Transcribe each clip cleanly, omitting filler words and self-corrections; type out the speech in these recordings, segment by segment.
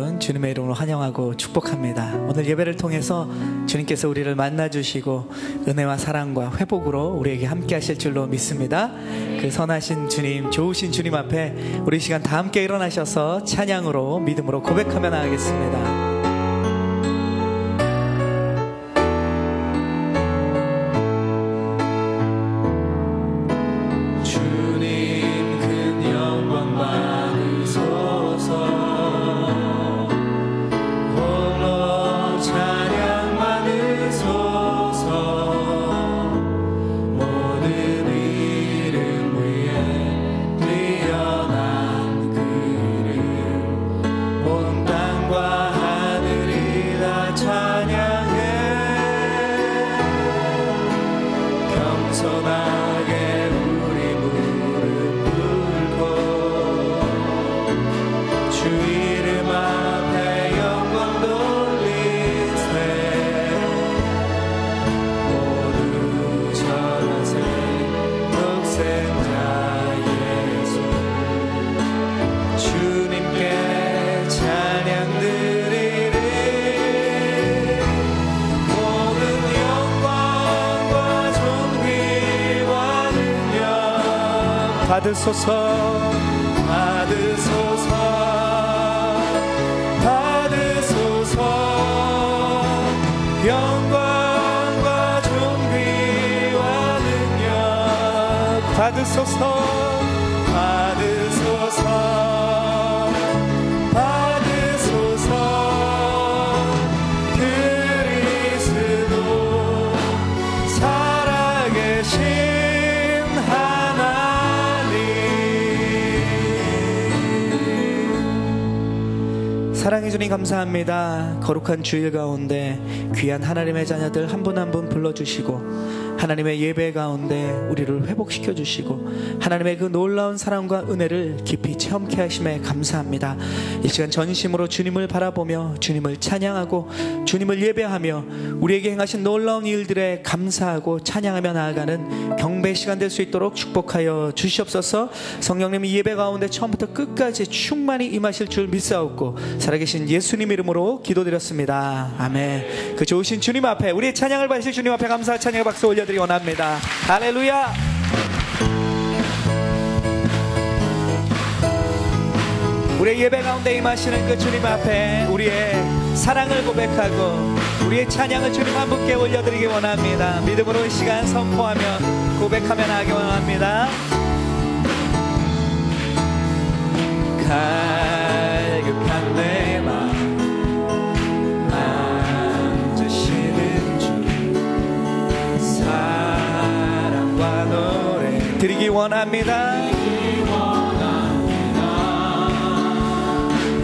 주님의 이름으로 환영하고 축복합니다. 오늘 예배를 통해서 주님께서 우리를 만나주시고 은혜와 사랑과 회복으로 우리에게 함께 하실 줄로 믿습니다. 그 선하신 주님, 좋으신 주님 앞에 우리 시간 다 함께 일어나셔서 찬양으로 믿음으로 고백하며 나가겠습니다. 받으소서, 받으소서, 받으소서. 영광과 존귀와 능력 받으소서, 받으소서, 받으소서. 그리스도 살아계신 사랑해 주님 감사합니다. 거룩한 주일 가운데 귀한 하나님의 자녀들 한 분 한 분 불러주시고 하나님의 예배 가운데 우리를 회복시켜 주시고 하나님의 그 놀라운 사랑과 은혜를 깊이 체험케 하심에 감사합니다. 이 시간 전심으로 주님을 바라보며 주님을 찬양하고 주님을 예배하며 우리에게 행하신 놀라운 일들에 감사하고 찬양하며 나아가는 경배 시간 될 수 있도록 축복하여 주시옵소서. 성령님 이 예배 가운데 처음부터 끝까지 충만히 임하실 줄 믿사옵고 살아계신 예수님 이름으로 기도드렸습니다. 아멘. 그 좋으신 주님 앞에 우리의 찬양을 받으실 주님 앞에 감사와 찬양의 박수 올려드리기 원합니다. 할렐루야. 우리의 예배 가운데 임하시는 그 주님 앞에 우리의 사랑을 고백하고 우리의 찬양을 주님 한 분께 올려드리기 원합니다. 믿음으로 이 시간 선포하며 고백하며 나가기 원합니다. 갈급한 내 마음 만지시는 주 사랑과 노래 드리기 원합니다.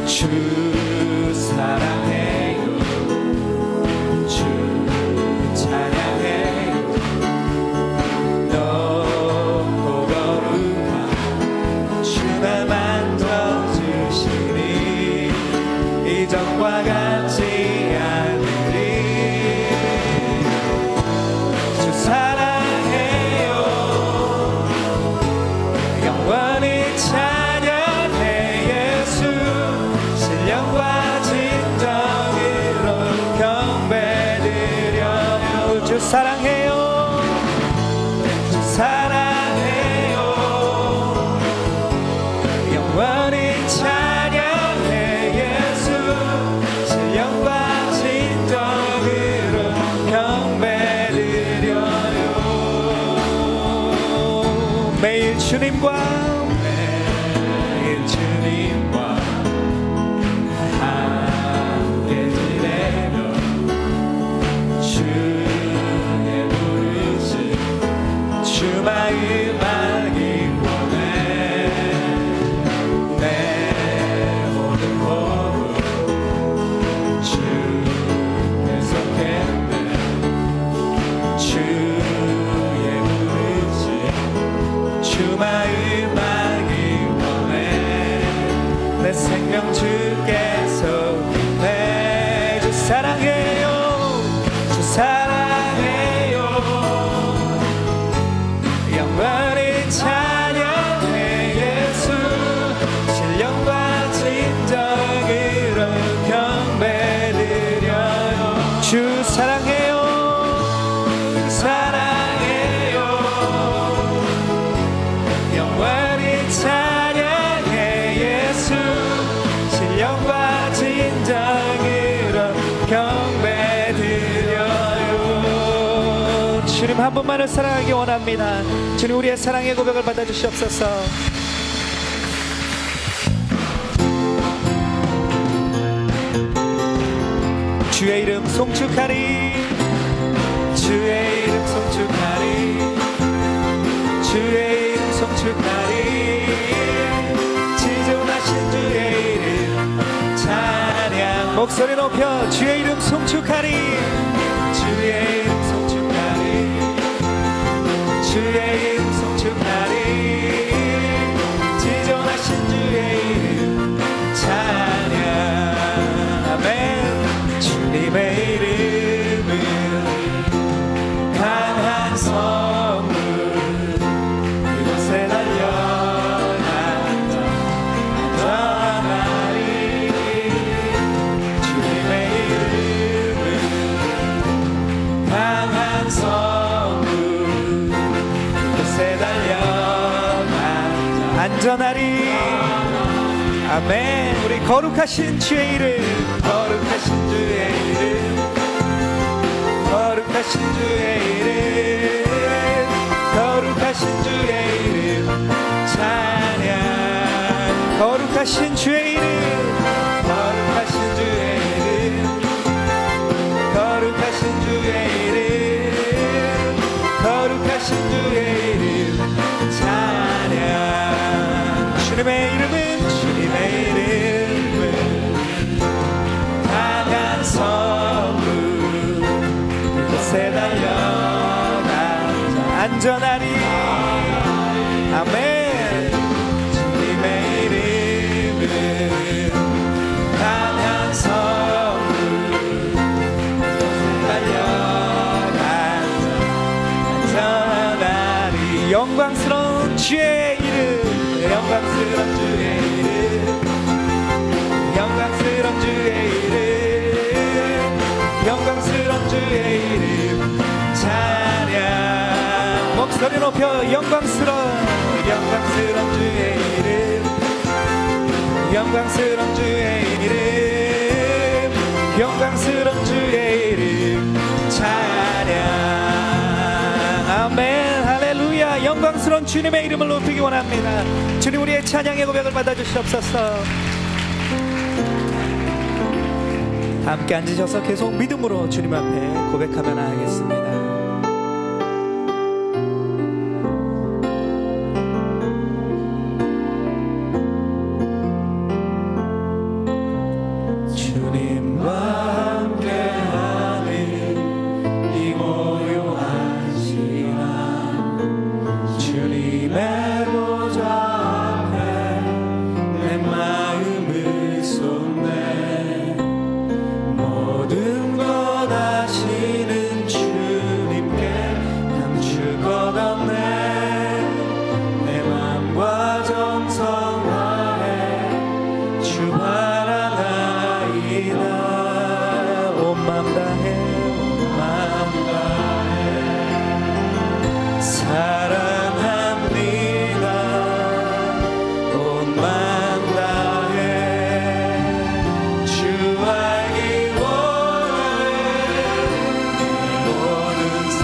주 사랑해요, 주 찬양해요. 높고 거룩한 주나 만져주시니 이전과 같지 않으리. 주 사랑해요, 영원히 찬양해. 예수 신령과 진정으로 경배드려요. 주 사랑해요, 주 사랑해요, 영원히 찬양해. 예수 신령과 진정으로 경배드려요. 매일 주님과 함께 지내며 주의 부르심 주 마음 알기 원해. 내 모든 호흡 주에 속했네. 주의 부르심 주 마음 한 분만을 사랑하기 원합니다. 주님, 우리의 사랑의 고백을 받아주시옵소서. 주의 이름 송축하리, 주의 이름 송축하리, 주의 이름 송축하리. 지존하신 주의 이름 찬양. 목소리 높여 주의 이름 송축하리, 주의 이름 송축하리, 주의 이름 송축하리. 지존하신 주의 이름 찬양. 아멘. 주님의 이름은 강한 성문, 그곳에 달려나가리. 주님의 이름은 강한 성문, 그곳에 달려나가 안전하리. 아멘. 우리 거룩하신 주의 이름, 거룩하신 주의 이름, 거룩하신 주의 이름, 거룩하신 주의 이름 찬양. 거룩하신 주의 이름, 거룩하신 주의 이름, 거룩하신 주의 이름, 거룩하신 주의 이름 찬양. 주님의 이름은, 주님의 이름은 강한 성문, 그곳에 달려가자 안전하리. 아멘. 주님의 이름은 강한 성문, 그곳에 달려가자 안전하리. 영광스러운 주의 이름, 영광스러운 주의 이름, 영광스러운 주의 이름, 영광스러운 주의 이름 찬양. 목소리 높여 영광스러운, 영광스러운 주의 이름, 영광스러운 주의 이름, 영광스러운 주의 이름 찬양. 아멘. 할렐루야. 영광스러운 주님의 이름을 높이기 원합니다. 주님, 우리의 찬양의 고백을 받아주시옵소서. 함께 앉으셔서 계속 믿음으로 주님 앞에 고백하며 나아가겠습니다. 주님과 함께하는 이 고요한 시간, 주님의 보좌 앞에 내 마음을 쏟네. 모든 것 아시는 주님께 감출 것 없네. 내 맘과 정성 다해 주 바라나이다. 온 맘 다해, 온 맘 다해 사랑합니다. 온 맘 다해 주 알기 원하네. 모든 삶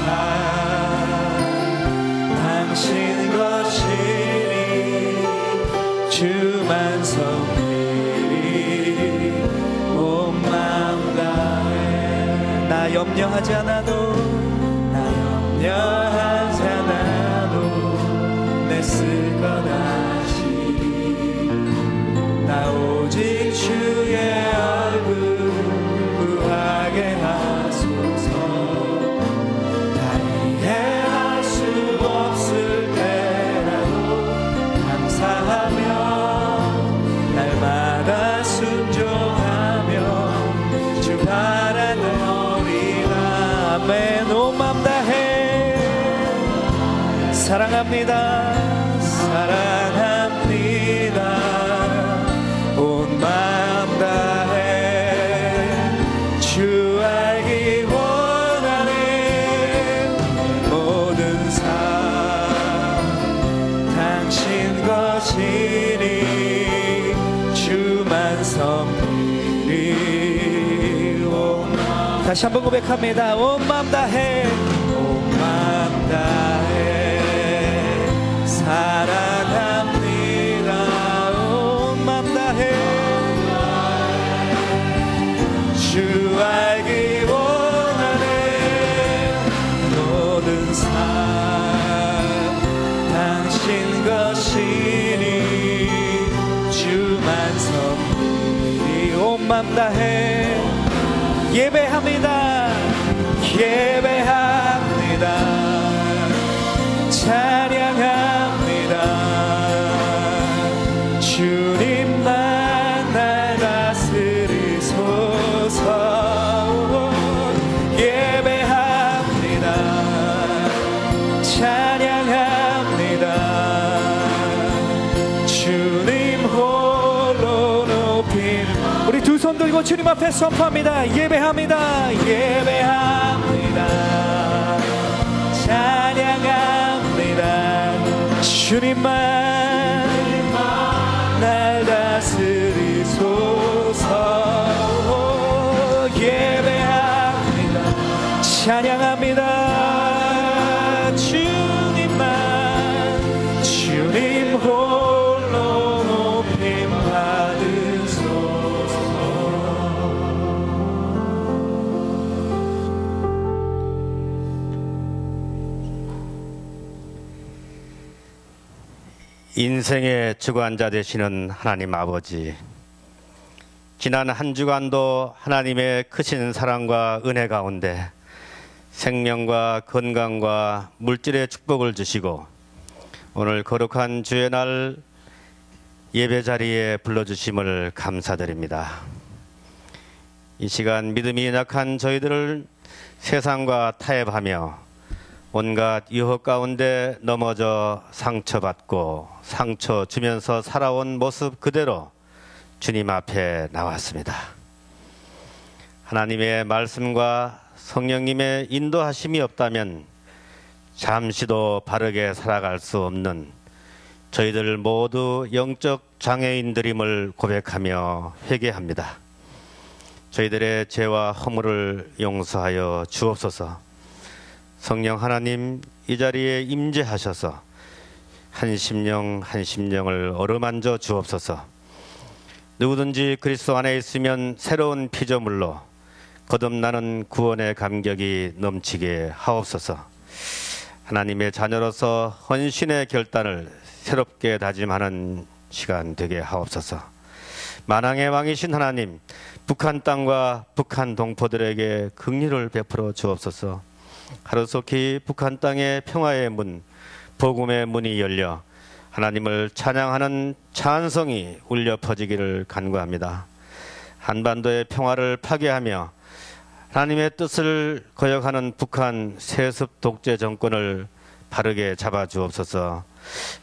당신 것이니 주만 섬기리. 온 맘 다해. 나 염려하지 않아도, 나 염려하지 않아도 내 쓸 것 아시리. 나 오직 주의 얼굴 구하게 하소서. 다 이해할 수 없을 때라도 감사하며 날마다 순종하며 주 바라노리라. 아멘. 온 맘 다해 사랑합니다, 사랑합니다. 온 맘 다해 주 알기 원하네. 모든 삶 당신 것이니 주만 섬기리. 다시 한번 고백합니다. 온 맘 다해, 온 맘 다해 사랑합니다. 온 맘 다해 주 알기 원하네. 모든 삶 당신 것이니 주만 섬기리. 온 맘 다해 예배합니다. 예배합니다. 찬양합니다. 주님만 날 다스리소서. 예배합니다. 찬양합니다. 주님 홀로 높임. 우리 두 손 들고 주님 앞에 선포합니다. 예배합니다. 예배합니다. 찬양합니다. 주님만 날 다스리소서. 예배합니다. 찬양합니다. 주님만 주님 홀로 높임 받으소서. 인생의 주관자 되시는 하나님 아버지, 지난 한 주간도 하나님의 크신 사랑과 은혜 가운데 생명과 건강과 물질의 축복을 주시고 오늘 거룩한 주의 날 예배 자리에 불러주심을 감사드립니다. 이 시간 믿음이 약한 저희들을 세상과 타협하며 온갖 유혹 가운데 넘어져 상처받고 상처 주면서 살아온 모습 그대로 주님 앞에 나왔습니다. 하나님의 말씀과 성령님의 인도하심이 없다면 잠시도 바르게 살아갈 수 없는 저희들 모두 영적 장애인들임을 고백하며 회개합니다. 저희들의 죄와 허물을 용서하여 주옵소서. 성령 하나님, 이 자리에 임재하셔서 한 심령 한 심령을 어루만져 주옵소서. 누구든지 그리스도 안에 있으면 새로운 피조물로 거듭나는 구원의 감격이 넘치게 하옵소서. 하나님의 자녀로서 헌신의 결단을 새롭게 다짐하는 시간 되게 하옵소서. 만왕의 왕이신 하나님, 북한 땅과 북한 동포들에게 긍휼을 베풀어 주옵소서. 하루속히 북한 땅의 평화의 문, 복음의 문이 열려 하나님을 찬양하는 찬송이 울려 퍼지기를 간구합니다. 한반도의 평화를 파괴하며 하나님의 뜻을 거역하는 북한 세습 독재 정권을 바르게 잡아주옵소서.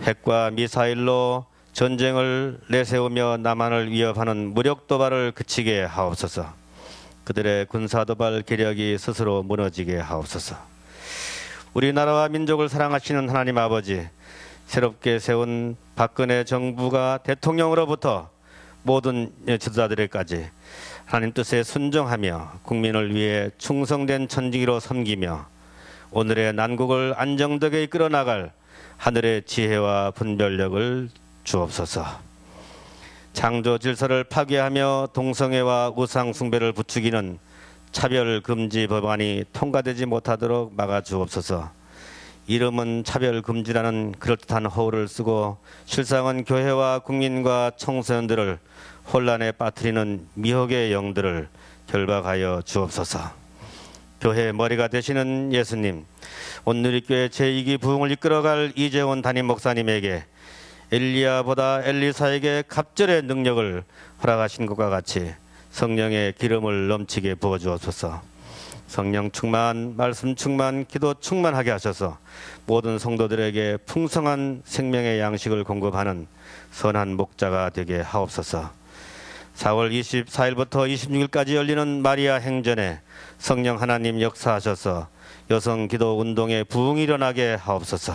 핵과 미사일로 전쟁을 내세우며 남한을 위협하는 무력 도발을 그치게 하옵소서. 그들의 군사도발 기력이 스스로 무너지게 하옵소서. 우리나라와 민족을 사랑하시는 하나님 아버지, 새롭게 세운 박근혜 정부가 대통령으로부터 모든 지도자들에까지 하나님 뜻에 순종하며 국민을 위해 충성된 천지기로 섬기며 오늘의 난국을 안정되게 이끌어 나갈 하늘의 지혜와 분별력을 주옵소서. 창조 질서를 파괴하며 동성애와 우상 숭배를 부추기는 차별 금지 법안이 통과되지 못하도록 막아 주옵소서. 이름은 차별 금지라는 그럴듯한 허울을 쓰고 실상은 교회와 국민과 청소년들을 혼란에 빠뜨리는 미혹의 영들을 결박하여 주옵소서. 교회 머리가 되시는 예수님, 온누리교회 제2기 부흥을 이끌어갈 이재원 담임 목사님에게 엘리야보다 엘리사에게 갑절의 능력을 허락하신 것과 같이 성령의 기름을 넘치게 부어주옵소서. 성령 충만, 말씀 충만, 기도 충만하게 하셔서 모든 성도들에게 풍성한 생명의 양식을 공급하는 선한 목자가 되게 하옵소서. 4월 24일부터 26일까지 열리는 마리아 행전에 성령 하나님 역사하셔서 여성 기도 운동의 부흥이 일어나게 하옵소서.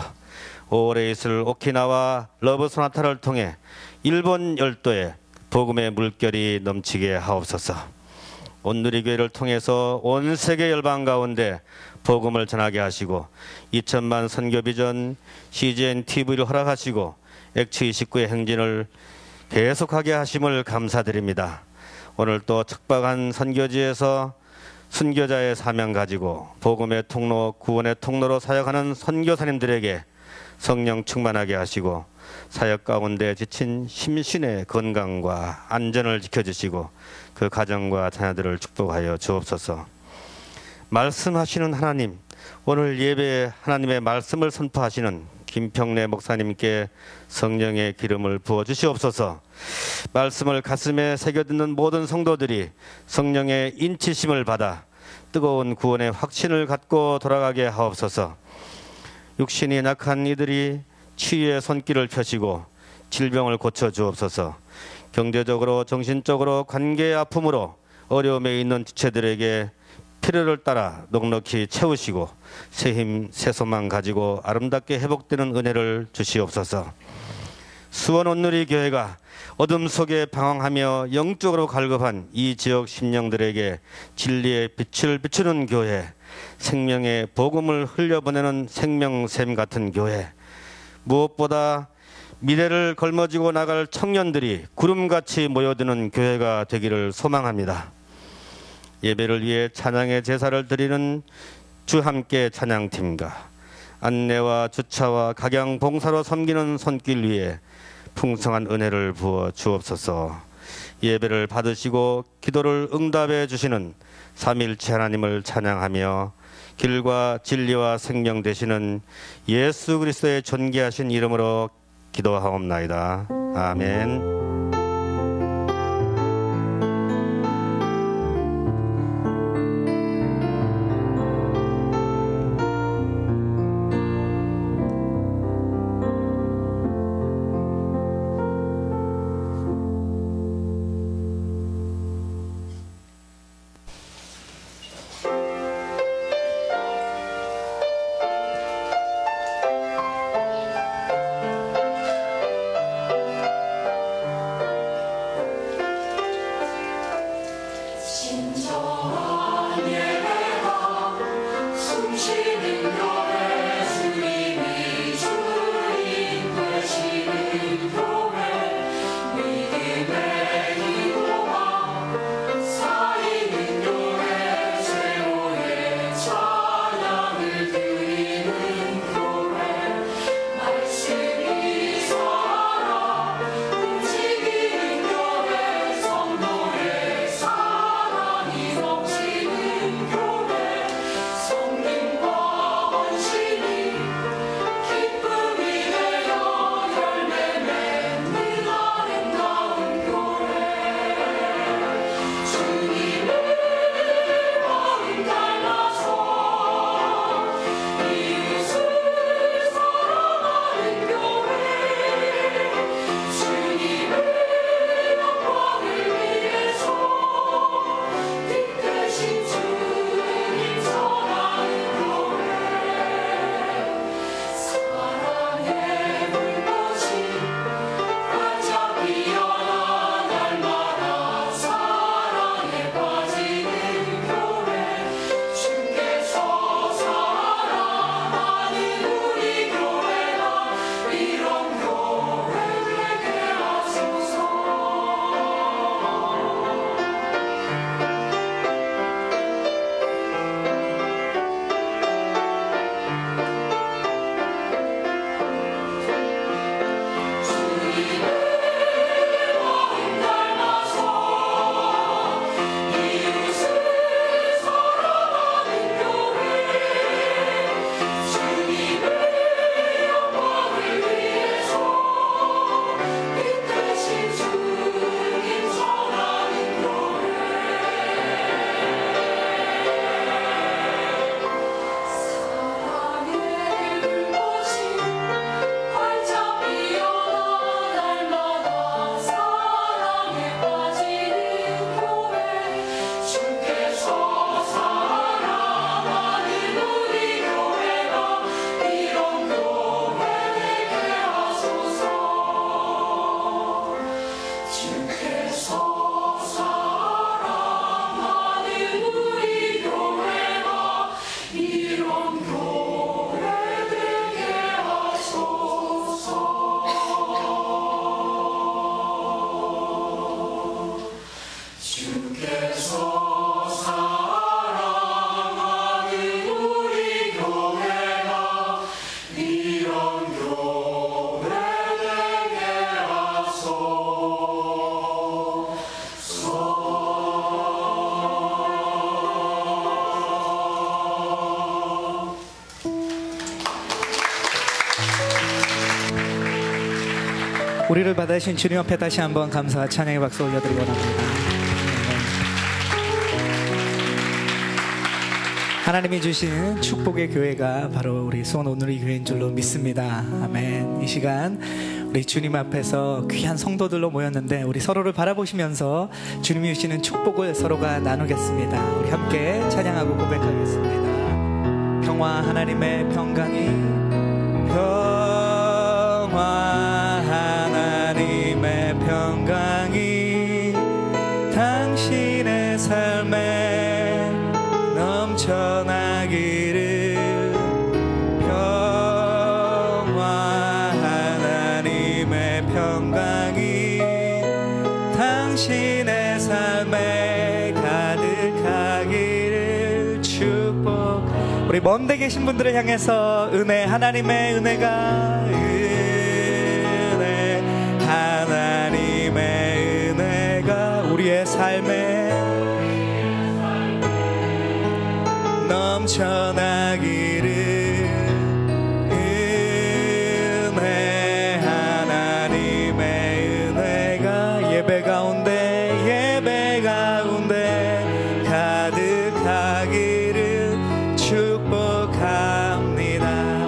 5월에 있을 오키나와 러브 소나타를 통해 일본 열도에 복음의 물결이 넘치게 하옵소서. 온누리교회를 통해서 온 세계 열방 가운데 복음을 전하게 하시고 2천만 선교비전 CGN TV를 허락하시고 X29의 행진을 계속하게 하심을 감사드립니다. 오늘 또 척박한 선교지에서 순교자의 사명 가지고 복음의 통로, 구원의 통로로 사역하는 선교사님들에게 성령 충만하게 하시고 사역 가운데 지친 심신의 건강과 안전을 지켜주시고 그 가정과 자녀들을 축복하여 주옵소서. 말씀하시는 하나님, 오늘 예배에 하나님의 말씀을 선포하시는 김평래 목사님께 성령의 기름을 부어 주시옵소서. 말씀을 가슴에 새겨듣는 모든 성도들이 성령의 인치심을 받아 뜨거운 구원의 확신을 갖고 돌아가게 하옵소서. 육신이 낙한 이들이 치유의 손길을 펴시고 질병을 고쳐 주옵소서. 경제적으로 정신적으로 관계의 아픔으로 어려움에 있는 지체들에게 필요를 따라 넉넉히 채우시고 새 힘, 새 소망 가지고 아름답게 회복되는 은혜를 주시옵소서. 수원 온누리 교회가 어둠 속에 방황하며 영적으로 갈급한 이 지역 심령들에게 진리의 빛을 비추는 교회, 생명의 복음을 흘려보내는 생명샘 같은 교회, 무엇보다 미래를 걸머쥐고 나갈 청년들이 구름같이 모여드는 교회가 되기를 소망합니다. 예배를 위해 찬양의 제사를 드리는 주함께 찬양팀과 안내와 주차와 각양 봉사로 섬기는 손길 위에 풍성한 은혜를 부어 주옵소서. 예배를 받으시고 기도를 응답해 주시는 삼일체 하나님을 찬양하며 길과 진리와 생명 되시는 예수 그리스도의 존귀하신 이름으로 기도하옵나이다. 아멘. 움직이는 교회 성도의 사랑이 넘치는 우리를 받아주신 주님 앞에 다시 한번 감사와 찬양의 박수 올려드리기 원합니다. 하나님이 주신 축복의 교회가 바로 우리 수원 오누리 교회인 줄로 믿습니다. 아멘. 이 시간 우리 주님 앞에서 귀한 성도들로 모였는데 우리 서로를 바라보시면서 주님이 주시는 축복을 서로가 나누겠습니다. 우리 함께 찬양하고 고백하겠습니다. 평화 하나님의 평강이 당신의 삶에 넘쳐나기를 평화 하나님의 평강이 당신의 삶에 가득하기를 축복. 우리 먼데 계신 분들을 향해서 은혜 하나님의 은혜가 우리의 삶에 넘쳐나기를 은혜 하나님의 은혜가 예배 가운데 가득하기를 축복합니다.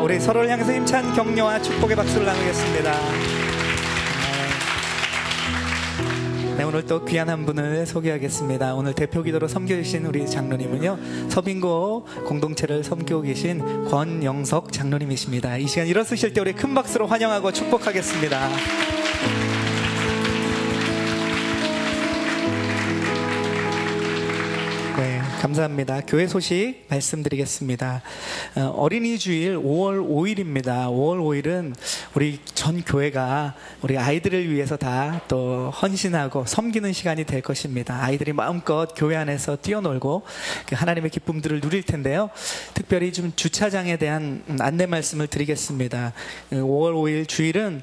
우리 서로를 향해서 힘찬 격려와 축복의 박수를 나누겠습니다. 네, 오늘 또 귀한 한 분을 소개하겠습니다. 오늘 대표기도로 섬겨주신 우리 장로님은요, 서빙고 공동체를 섬기고 계신 권영석 장로님이십니다. 이 시간 일어서실 때 우리 큰 박수로 환영하고 축복하겠습니다. 네, 감사합니다. 교회 소식 말씀드리겠습니다. 어린이 주일 5월 5일입니다. 5월 5일은 우리 전 교회가 우리 아이들을 위해서 다 또 헌신하고 섬기는 시간이 될 것입니다. 아이들이 마음껏 교회 안에서 뛰어놀고 하나님의 기쁨들을 누릴 텐데요. 특별히 좀 주차장에 대한 안내 말씀을 드리겠습니다. 5월 5일 주일은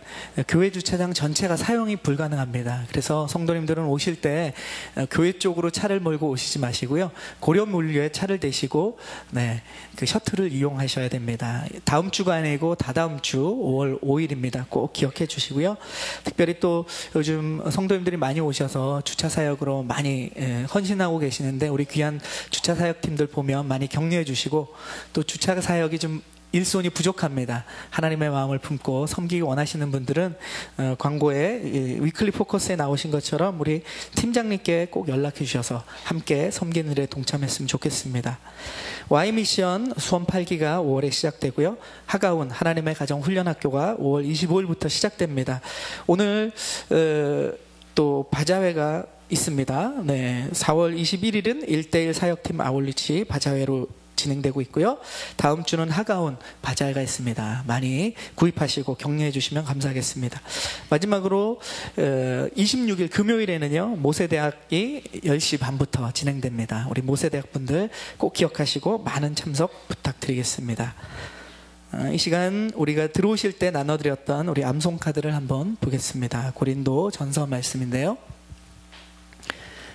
교회 주차장 전체가 사용이 불가능합니다. 그래서 성도님들은 오실 때 교회 쪽으로 차를 몰고 오시지 마시고요. 고려물류에 차를 대시고 그 셔틀을 이용하셔야 됩니다. 다음 주가 아니고 다다음 주 5월 5일입니다. 꼭 기억해 주시고요. 특별히 또 요즘 성도님들이 많이 오셔서 주차 사역으로 많이 헌신하고 계시는데 우리 귀한 주차 사역팀들 보면 많이 격려해 주시고 또 주차 사역이 좀 일손이 부족합니다. 하나님의 마음을 품고 섬기기 원하시는 분들은 광고에 위클리 포커스에 나오신 것처럼 우리 팀장님께 꼭 연락해 주셔서 함께 섬기는 일에 동참했으면 좋겠습니다. Y미션 수원 8기가 5월에 시작되고요. 하가운 하나님의 가정 훈련학교가 5월 25일부터 시작됩니다. 오늘 또 바자회가 있습니다. 네, 4월 21일은 1:1 사역팀 아울리치 바자회로 진행되고 있고요. 다음 주는 하가온 바자회가 있습니다. 많이 구입하시고 격려해 주시면 감사하겠습니다. 마지막으로 26일 금요일에는요, 모세대학이 10시 반부터 진행됩니다. 우리 모세대학 분들 꼭 기억하시고 많은 참석 부탁드리겠습니다. 이 시간 우리가 들어오실 때 나눠드렸던 우리 암송카드를 한번 보겠습니다. 고린도 전서 말씀인데요,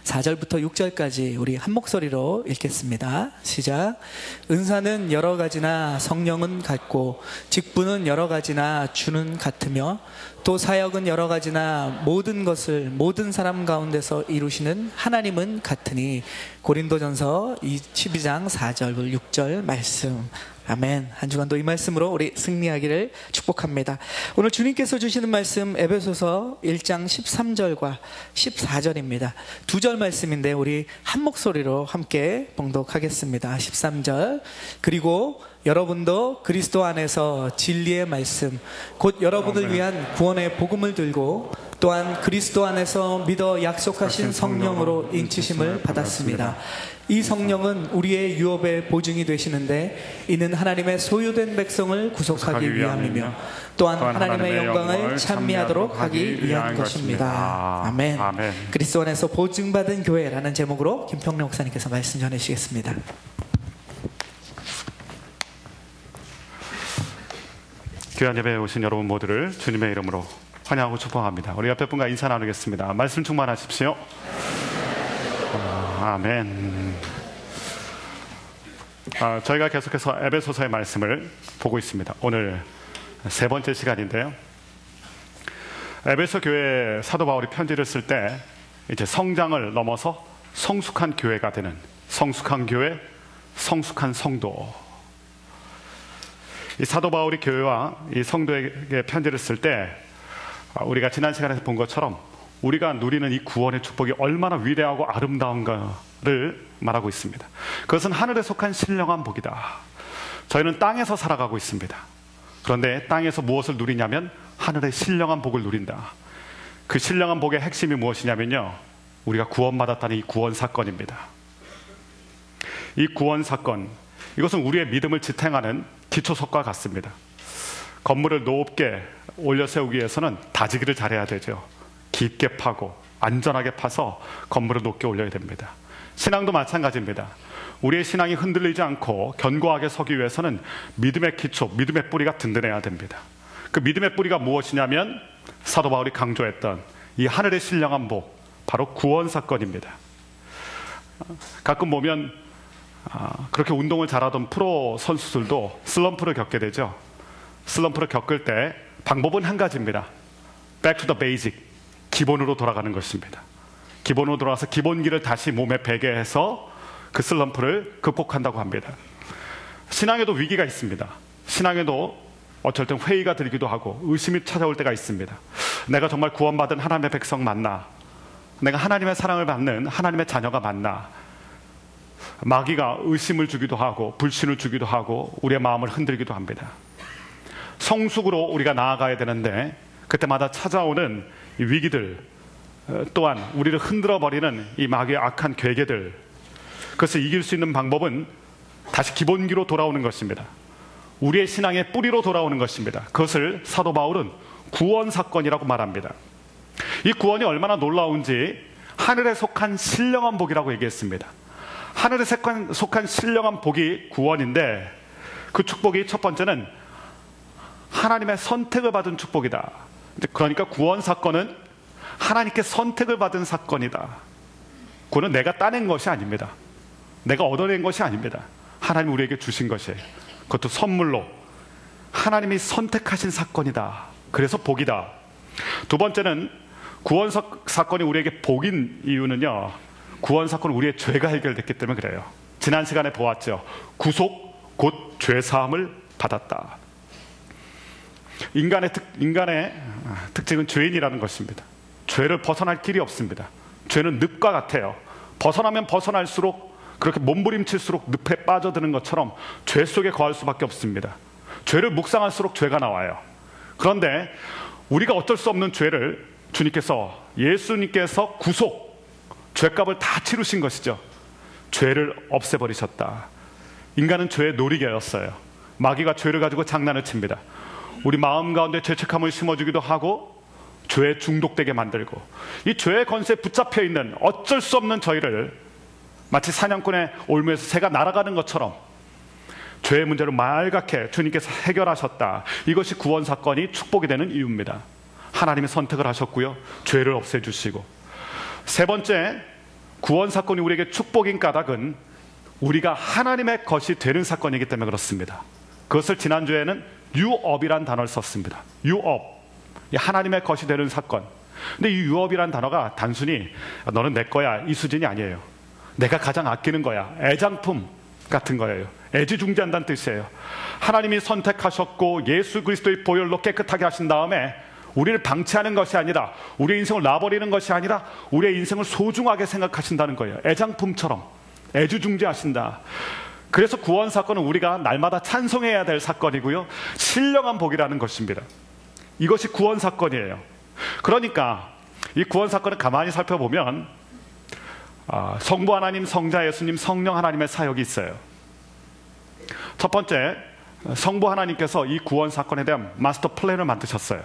4절부터 6절까지 우리 한 목소리로 읽겠습니다. 시작. 은사는 여러 가지나 성령은 같고 직분은 여러 가지나 주는 같으며 또 사역은 여러 가지나 모든 것을 모든 사람 가운데서 이루시는 하나님은 같으니. 고린도전서 12장 4절 6절 말씀. 아멘. 한 주간도 이 말씀으로 우리 승리하기를 축복합니다. 오늘 주님께서 주시는 말씀 에베소서 1장 13절과 14절입니다. 두 절 말씀인데 우리 한 목소리로 함께 봉독하겠습니다. 13절. 그리고 여러분도 그리스도 안에서 진리의 말씀 곧 여러분을 위한 구원의 복음을 들고 또한 그리스도 안에서 믿어 약속하신 성령으로 인치심을 받았습니다. 이 성령은 우리의 유업의 보증이 되시는데 이는 하나님의 소유된 백성을 구속하기 위함이며 또한 하나님의 영광을 찬미하도록 하기 위한 것입니다. 아멘. 그리스도 안에서 보증받은 교회라는 제목으로 김평래 목사님께서 말씀 전해주시겠습니다. 귀한 예배에 오신 여러분 모두를 주님의 이름으로 환영하고 축복합니다. 우리 옆에 분과 인사 나누겠습니다. 말씀 충만하십시오. 아멘. 저희가 계속해서 에베소서의 말씀을 보고 있습니다. 오늘 세 번째 시간인데요. 에베소 교회에 사도 바울이 편지를 쓸 때 이제 성장을 넘어서 성숙한 교회가 되는, 성숙한 교회, 성숙한 성도. 이 사도 바울이 교회와 이 성도에게 편지를 쓸 때 우리가 지난 시간에서 본 것처럼 우리가 누리는 이 구원의 축복이 얼마나 위대하고 아름다운가를 말하고 있습니다. 그것은 하늘에 속한 신령한 복이다. 저희는 땅에서 살아가고 있습니다. 그런데 땅에서 무엇을 누리냐면 하늘의 신령한 복을 누린다. 그 신령한 복의 핵심이 무엇이냐면요, 우리가 구원받았다는 이 구원 사건입니다. 이 구원 사건, 이것은 우리의 믿음을 지탱하는 기초석과 같습니다. 건물을 높게 올려 세우기 위해서는 다지기를 잘해야 되죠. 깊게 파고 안전하게 파서 건물을 높게 올려야 됩니다. 신앙도 마찬가지입니다. 우리의 신앙이 흔들리지 않고 견고하게 서기 위해서는 믿음의 기초, 믿음의 뿌리가 든든해야 됩니다. 그 믿음의 뿌리가 무엇이냐면 사도 바울이 강조했던 이 하늘의 신령한 복, 바로 구원 사건입니다. 가끔 보면 그렇게 운동을 잘하던 프로 선수들도 슬럼프를 겪게 되죠. 슬럼프를 겪을 때 방법은 한 가지입니다. Back to the basic, 기본으로 돌아가는 것입니다. 기본으로 돌아와서 기본기를 다시 몸에 배게 해서 그 슬럼프를 극복한다고 합니다. 신앙에도 위기가 있습니다. 신앙에도 어쩔 땐 회의가 들기도 하고 의심이 찾아올 때가 있습니다. 내가 정말 구원받은 하나님의 백성 맞나? 내가 하나님의 사랑을 받는 하나님의 자녀가 맞나? 마귀가 의심을 주기도 하고 불신을 주기도 하고 우리의 마음을 흔들기도 합니다. 성숙으로 우리가 나아가야 되는데 그때마다 찾아오는 이 위기들, 또한 우리를 흔들어버리는 이 마귀의 악한 괴계들, 그것을 이길 수 있는 방법은 다시 기본기로 돌아오는 것입니다. 우리의 신앙의 뿌리로 돌아오는 것입니다. 그것을 사도 바울은 구원 사건이라고 말합니다. 이 구원이 얼마나 놀라운지 하늘에 속한 신령한 복이라고 얘기했습니다. 하늘에 속한 신령한 복이 구원인데, 그 축복이 첫 번째는 하나님의 선택을 받은 축복이다. 그러니까 구원 사건은 하나님께 선택을 받은 사건이다. 그거는 내가 따낸 것이 아닙니다. 내가 얻어낸 것이 아닙니다. 하나님이 우리에게 주신 것이에요. 그것도 선물로 하나님이 선택하신 사건이다. 그래서 복이다. 두 번째는 구원 사건이 우리에게 복인 이유는요, 구원 사건은 우리의 죄가 해결됐기 때문에 그래요. 지난 시간에 보았죠. 구속 곧 죄사함을 받았다. 인간의 특징은 죄인이라는 것입니다. 죄를 벗어날 길이 없습니다. 죄는 늪과 같아요. 벗어나면 벗어날수록, 그렇게 몸부림칠수록 늪에 빠져드는 것처럼 죄 속에 거할 수밖에 없습니다. 죄를 묵상할수록 죄가 나와요. 그런데 우리가 어쩔 수 없는 죄를 예수님께서 구속, 죄값을 다 치르신 것이죠. 죄를 없애버리셨다. 인간은 죄의 놀이개였어요. 마귀가 죄를 가지고 장난을 칩니다. 우리 마음 가운데 죄책감을 심어주기도 하고 죄에 중독되게 만들고, 이 죄의 권세에 붙잡혀 있는 어쩔 수 없는 저희를 마치 사냥꾼의 올무에서 새가 날아가는 것처럼 죄의 문제를 말갛게 주님께서 해결하셨다. 이것이 구원 사건이 축복이 되는 이유입니다. 하나님이 선택을 하셨고요, 죄를 없애주시고. 세 번째, 구원 사건이 우리에게 축복인 까닭은 우리가 하나님의 것이 되는 사건이기 때문에 그렇습니다. 그것을 지난주에는 유업이란 단어를 썼습니다. 유업, 하나님의 것이 되는 사건. 근데 이 유업이란 단어가 단순히 너는 내 거야 이 수준이 아니에요. 내가 가장 아끼는 거야, 애장품 같은 거예요. 애지중지한다는 뜻이에요. 하나님이 선택하셨고 예수 그리스도의 보혈로 깨끗하게 하신 다음에 우리를 방치하는 것이 아니라, 우리의 인생을 놔버리는 것이 아니라 우리의 인생을 소중하게 생각하신다는 거예요. 애장품처럼 애지중지하신다. 그래서 구원 사건은 우리가 날마다 찬송해야 될 사건이고요, 신령한 복이라는 것입니다. 이것이 구원 사건이에요. 그러니까 이 구원 사건을 가만히 살펴보면 성부 하나님, 성자 예수님, 성령 하나님의 사역이 있어요. 첫 번째, 성부 하나님께서 이 구원 사건에 대한 마스터 플랜을 만드셨어요.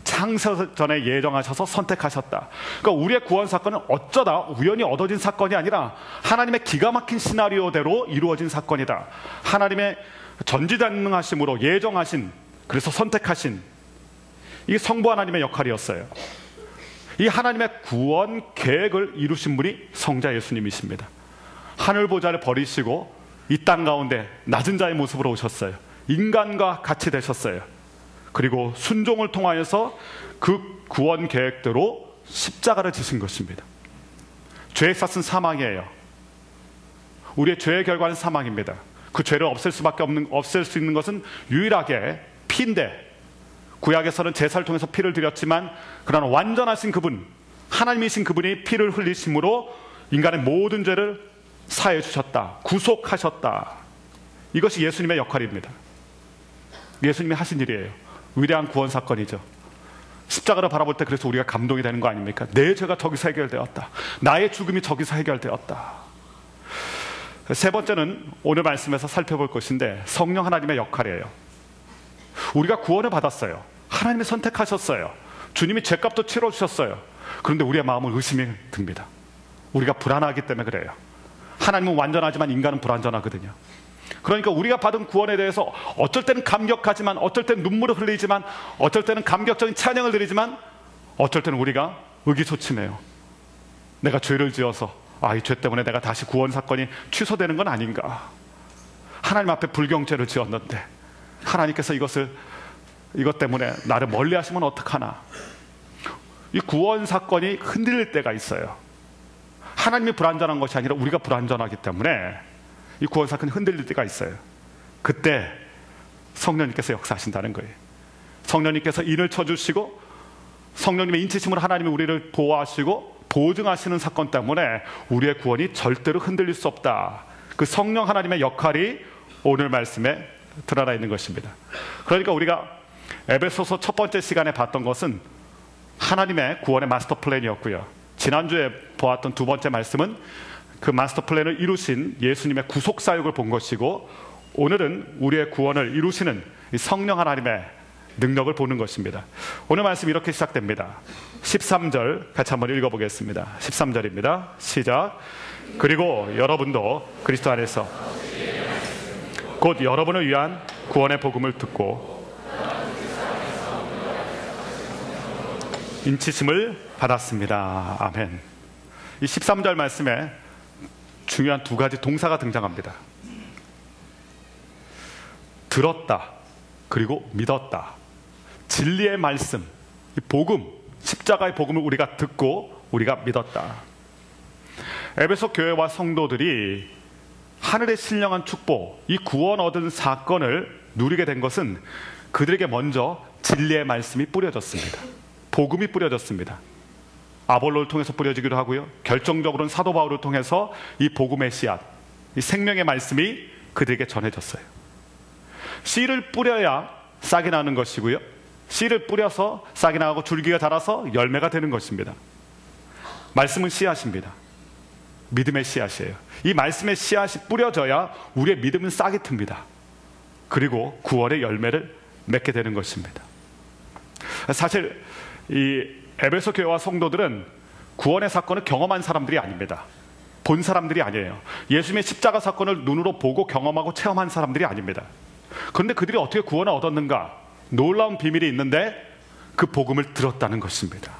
창세전에 예정하셔서 선택하셨다. 그러니까 우리의 구원 사건은 어쩌다 우연히 얻어진 사건이 아니라 하나님의 기가 막힌 시나리오대로 이루어진 사건이다. 하나님의 전지전능하심으로 예정하신, 그래서 선택하신 이 성부 하나님의 역할이었어요. 이 하나님의 구원 계획을 이루신 분이 성자 예수님이십니다. 하늘 보좌를 버리시고 이 땅 가운데 낮은 자의 모습으로 오셨어요. 인간과 같이 되셨어요. 그리고 순종을 통하여서 그 구원 계획대로 십자가를 지신 것입니다. 죄의 값은 사망이에요. 우리의 죄의 결과는 사망입니다. 그 죄를 없앨 수 있는 것은 유일하게 피인데, 구약에서는 제사를 통해서 피를 드렸지만 그러나 완전하신 그분, 하나님이신 그분이 피를 흘리심으로 인간의 모든 죄를 사해 주셨다, 구속하셨다. 이것이 예수님의 역할입니다. 예수님이 하신 일이에요. 위대한 구원 사건이죠. 십자가를 바라볼 때 그래서 우리가 감동이 되는 거 아닙니까? 내 죄가 저기서 해결되었다. 나의 죽음이 저기서 해결되었다. 세 번째는 오늘 말씀에서 살펴볼 것인데, 성령 하나님의 역할이에요. 우리가 구원을 받았어요. 하나님이 선택하셨어요. 주님이 죄값도 치러주셨어요. 그런데 우리의 마음은 의심이 듭니다. 우리가 불안하기 때문에 그래요. 하나님은 완전하지만 인간은 불완전하거든요. 그러니까 우리가 받은 구원에 대해서 어쩔 때는 감격하지만, 어쩔 때는 눈물을 흘리지만, 어쩔 때는 감격적인 찬양을 드리지만, 어쩔 때는 우리가 의기소침해요. 내가 죄를 지어서 이 죄 때문에 내가 다시 구원 사건이 취소되는 건 아닌가. 하나님 앞에 불경죄를 지었는데 하나님께서 이것 때문에 나를 멀리 하시면 어떡하나. 이 구원 사건이 흔들릴 때가 있어요. 하나님이 불완전한 것이 아니라 우리가 불완전하기 때문에 이 구원 사건이 흔들릴 때가 있어요. 그때 성령님께서 역사하신다는 거예요. 성령님께서 인을 쳐주시고, 성령님의 인치심으로 하나님이 우리를 보호하시고 보증하시는 사건 때문에 우리의 구원이 절대로 흔들릴 수 없다. 그 성령 하나님의 역할이 오늘 말씀에 드러나 있는 것입니다. 그러니까 우리가 에베소서 첫 번째 시간에 봤던 것은 하나님의 구원의 마스터 플랜이었고요. 지난주에 보았던 두 번째 말씀은 그 마스터 플랜을 이루신 예수님의 구속 사역을 본 것이고, 오늘은 우리의 구원을 이루시는 성령 하나님의 능력을 보는 것입니다. 오늘 말씀 이렇게 시작됩니다. 13절 같이 한번 읽어보겠습니다. 13절입니다. 시작. 그리고 여러분도 그리스도 안에서 곧 여러분을 위한 구원의 복음을 듣고 인치심을 받았습니다. 아멘. 이 13절 말씀에 중요한 두 가지 동사가 등장합니다. 들었다, 그리고 믿었다. 진리의 말씀, 이 복음, 십자가의 복음을 우리가 듣고 우리가 믿었다. 에베소 교회와 성도들이 하늘의 신령한 축복, 이 구원 얻은 사건을 누리게 된 것은 그들에게 먼저 진리의 말씀이 뿌려졌습니다. 복음이 뿌려졌습니다. 아볼로를 통해서 뿌려지기도 하고요, 결정적으로는 사도 바울을 통해서 이 복음의 씨앗, 이 생명의 말씀이 그들에게 전해졌어요. 씨를 뿌려야 싹이 나는 것이고요, 씨를 뿌려서 싹이 나고 줄기가 자라서 열매가 되는 것입니다. 말씀은 씨앗입니다. 믿음의 씨앗이에요. 이 말씀의 씨앗이 뿌려져야 우리의 믿음은 싹이 틉니다. 그리고 구원의 열매를 맺게 되는 것입니다. 사실 이 에베소 교회와 성도들은 구원의 사건을 경험한 사람들이 아닙니다. 본 사람들이 아니에요. 예수님의 십자가 사건을 눈으로 보고 경험하고 체험한 사람들이 아닙니다. 그런데 그들이 어떻게 구원을 얻었는가? 놀라운 비밀이 있는데 그 복음을 들었다는 것입니다.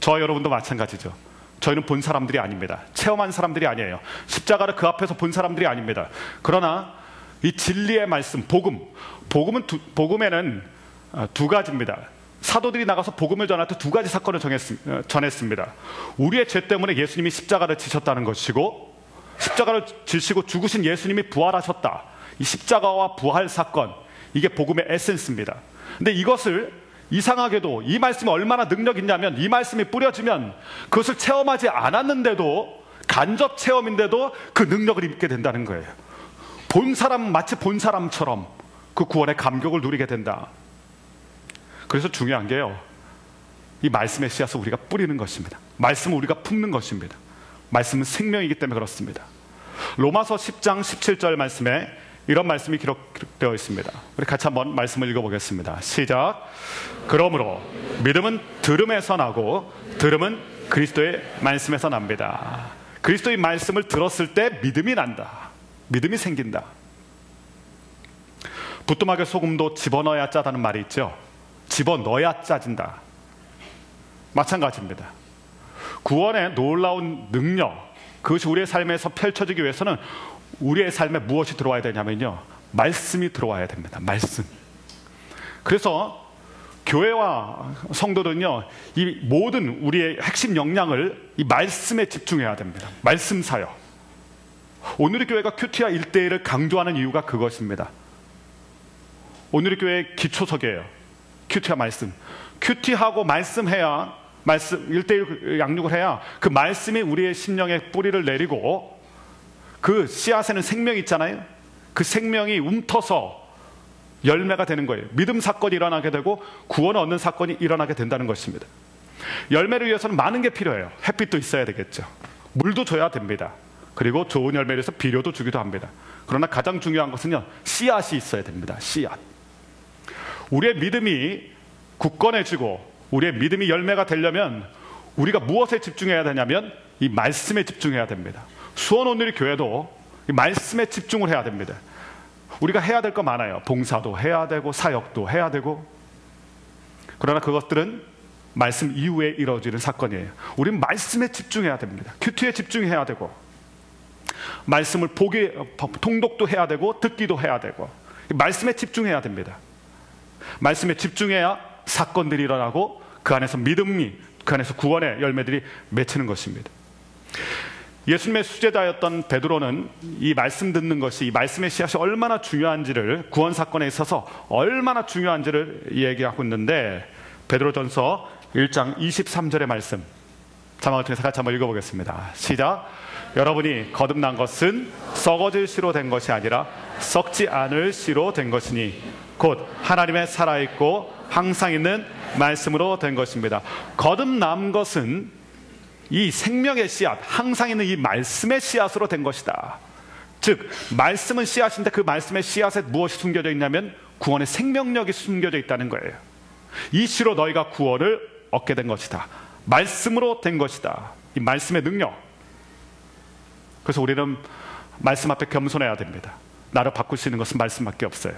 저와 여러분도 마찬가지죠. 저희는 본 사람들이 아닙니다. 체험한 사람들이 아니에요. 십자가를 그 앞에서 본 사람들이 아닙니다. 그러나 이 진리의 말씀, 복음에는 두 가지입니다. 사도들이 나가서 복음을 전할 때 두 가지 사건을 전했습니다. 우리의 죄 때문에 예수님이 십자가를 지셨다는 것이고, 십자가를 지시고 죽으신 예수님이 부활하셨다. 이 십자가와 부활 사건, 이게 복음의 에센스입니다. 근데 이것을 이상하게도 이 말씀이 얼마나 능력 있냐면, 이 말씀이 뿌려지면 그것을 체험하지 않았는데도, 간접 체험인데도 그 능력을 입게 된다는 거예요. 마치 본 사람처럼 그 구원의 감격을 누리게 된다. 그래서 중요한 게요, 이 말씀의 씨앗을 우리가 뿌리는 것입니다. 말씀을 우리가 품는 것입니다. 말씀은 생명이기 때문에 그렇습니다. 로마서 10장 17절 말씀에 이런 말씀이 기록되어 있습니다. 우리 같이 한번 말씀을 읽어보겠습니다. 시작. 그러므로 믿음은 들음에서 나고 들음은 그리스도의 말씀에서 납니다. 그리스도의 말씀을 들었을 때 믿음이 난다. 믿음이 생긴다. 부뚜막에 소금도 집어넣어야 짜다는 말이 있죠. 집어넣어야 짜진다. 마찬가지입니다. 구원의 놀라운 능력, 그것이 우리의 삶에서 펼쳐지기 위해서는 우리의 삶에 무엇이 들어와야 되냐면요, 말씀이 들어와야 됩니다. 말씀. 그래서 교회와 성도들은요, 이 모든 우리의 핵심 역량을 이 말씀에 집중해야 됩니다. 말씀 사역. 오늘의 교회가 큐티와 1대1을 강조하는 이유가 그것입니다. 오늘의 교회의 기초석이에요. 큐티와 말씀. 큐티하고 말씀해야, 말씀 1대1 양육을 해야 그 말씀이 우리의 심령에 뿌리를 내리고, 그 씨앗에는 생명이 있잖아요. 그 생명이 움터서 열매가 되는 거예요. 믿음 사건이 일어나게 되고 구원을 얻는 사건이 일어나게 된다는 것입니다. 열매를 위해서는 많은 게 필요해요. 햇빛도 있어야 되겠죠. 물도 줘야 됩니다. 그리고 좋은 열매를 위해서 비료도 주기도 합니다. 그러나 가장 중요한 것은요, 씨앗이 있어야 됩니다. 씨앗. 우리의 믿음이 굳건해지고 우리의 믿음이 열매가 되려면 우리가 무엇에 집중해야 되냐면 이 말씀에 집중해야 됩니다. 수원 오늘의 교회도 이 말씀에 집중을 해야 됩니다. 우리가 해야 될 거 많아요. 봉사도 해야 되고 사역도 해야 되고. 그러나 그것들은 말씀 이후에 이루어지는 사건이에요. 우리는 말씀에 집중해야 됩니다. 큐티에 집중해야 되고, 말씀을 통독도 해야 되고 듣기도 해야 되고, 말씀에 집중해야 됩니다. 말씀에 집중해야 사건들이 일어나고 그 안에서 믿음이, 그 안에서 구원의 열매들이 맺히는 것입니다. 예수님의 수제자였던 베드로는 이 말씀 듣는 것이, 이 말씀의 씨앗이 얼마나 중요한지를, 구원 사건에 있어서 얼마나 중요한지를 얘기하고 있는데, 베드로전서 1장 23절의 말씀 자막을 통해서 같이 한번 읽어보겠습니다. 시작. 여러분이 거듭난 것은 썩어질 씨로 된 것이 아니라 썩지 않을 씨로 된 것이니 곧 하나님의 살아있고 항상 있는 말씀으로 된 것입니다. 거듭난 것은 이 생명의 씨앗, 항상 있는 이 말씀의 씨앗으로 된 것이다. 즉 말씀은 씨앗인데 그 말씀의 씨앗에 무엇이 숨겨져 있냐면 구원의 생명력이 숨겨져 있다는 거예요. 이 씨로 너희가 구원을 얻게 된 것이다. 말씀으로 된 것이다. 이 말씀의 능력. 그래서 우리는 말씀 앞에 겸손해야 됩니다. 나를 바꿀 수 있는 것은 말씀밖에 없어요.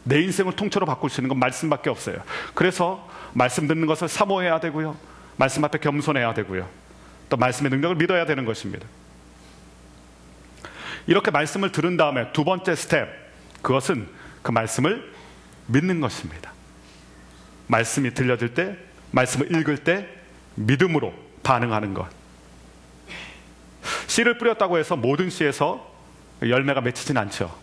내 인생을 통째로 바꿀 수 있는 건 말씀밖에 없어요. 그래서 말씀 듣는 것을 사모해야 되고요, 말씀 앞에 겸손해야 되고요, 또 말씀의 능력을 믿어야 되는 것입니다. 이렇게 말씀을 들은 다음에 두 번째 스텝, 그것은 그 말씀을 믿는 것입니다. 말씀이 들려질 때, 말씀을 읽을 때 믿음으로 반응하는 것. 씨를 뿌렸다고 해서 모든 씨에서 열매가 맺히진 않죠.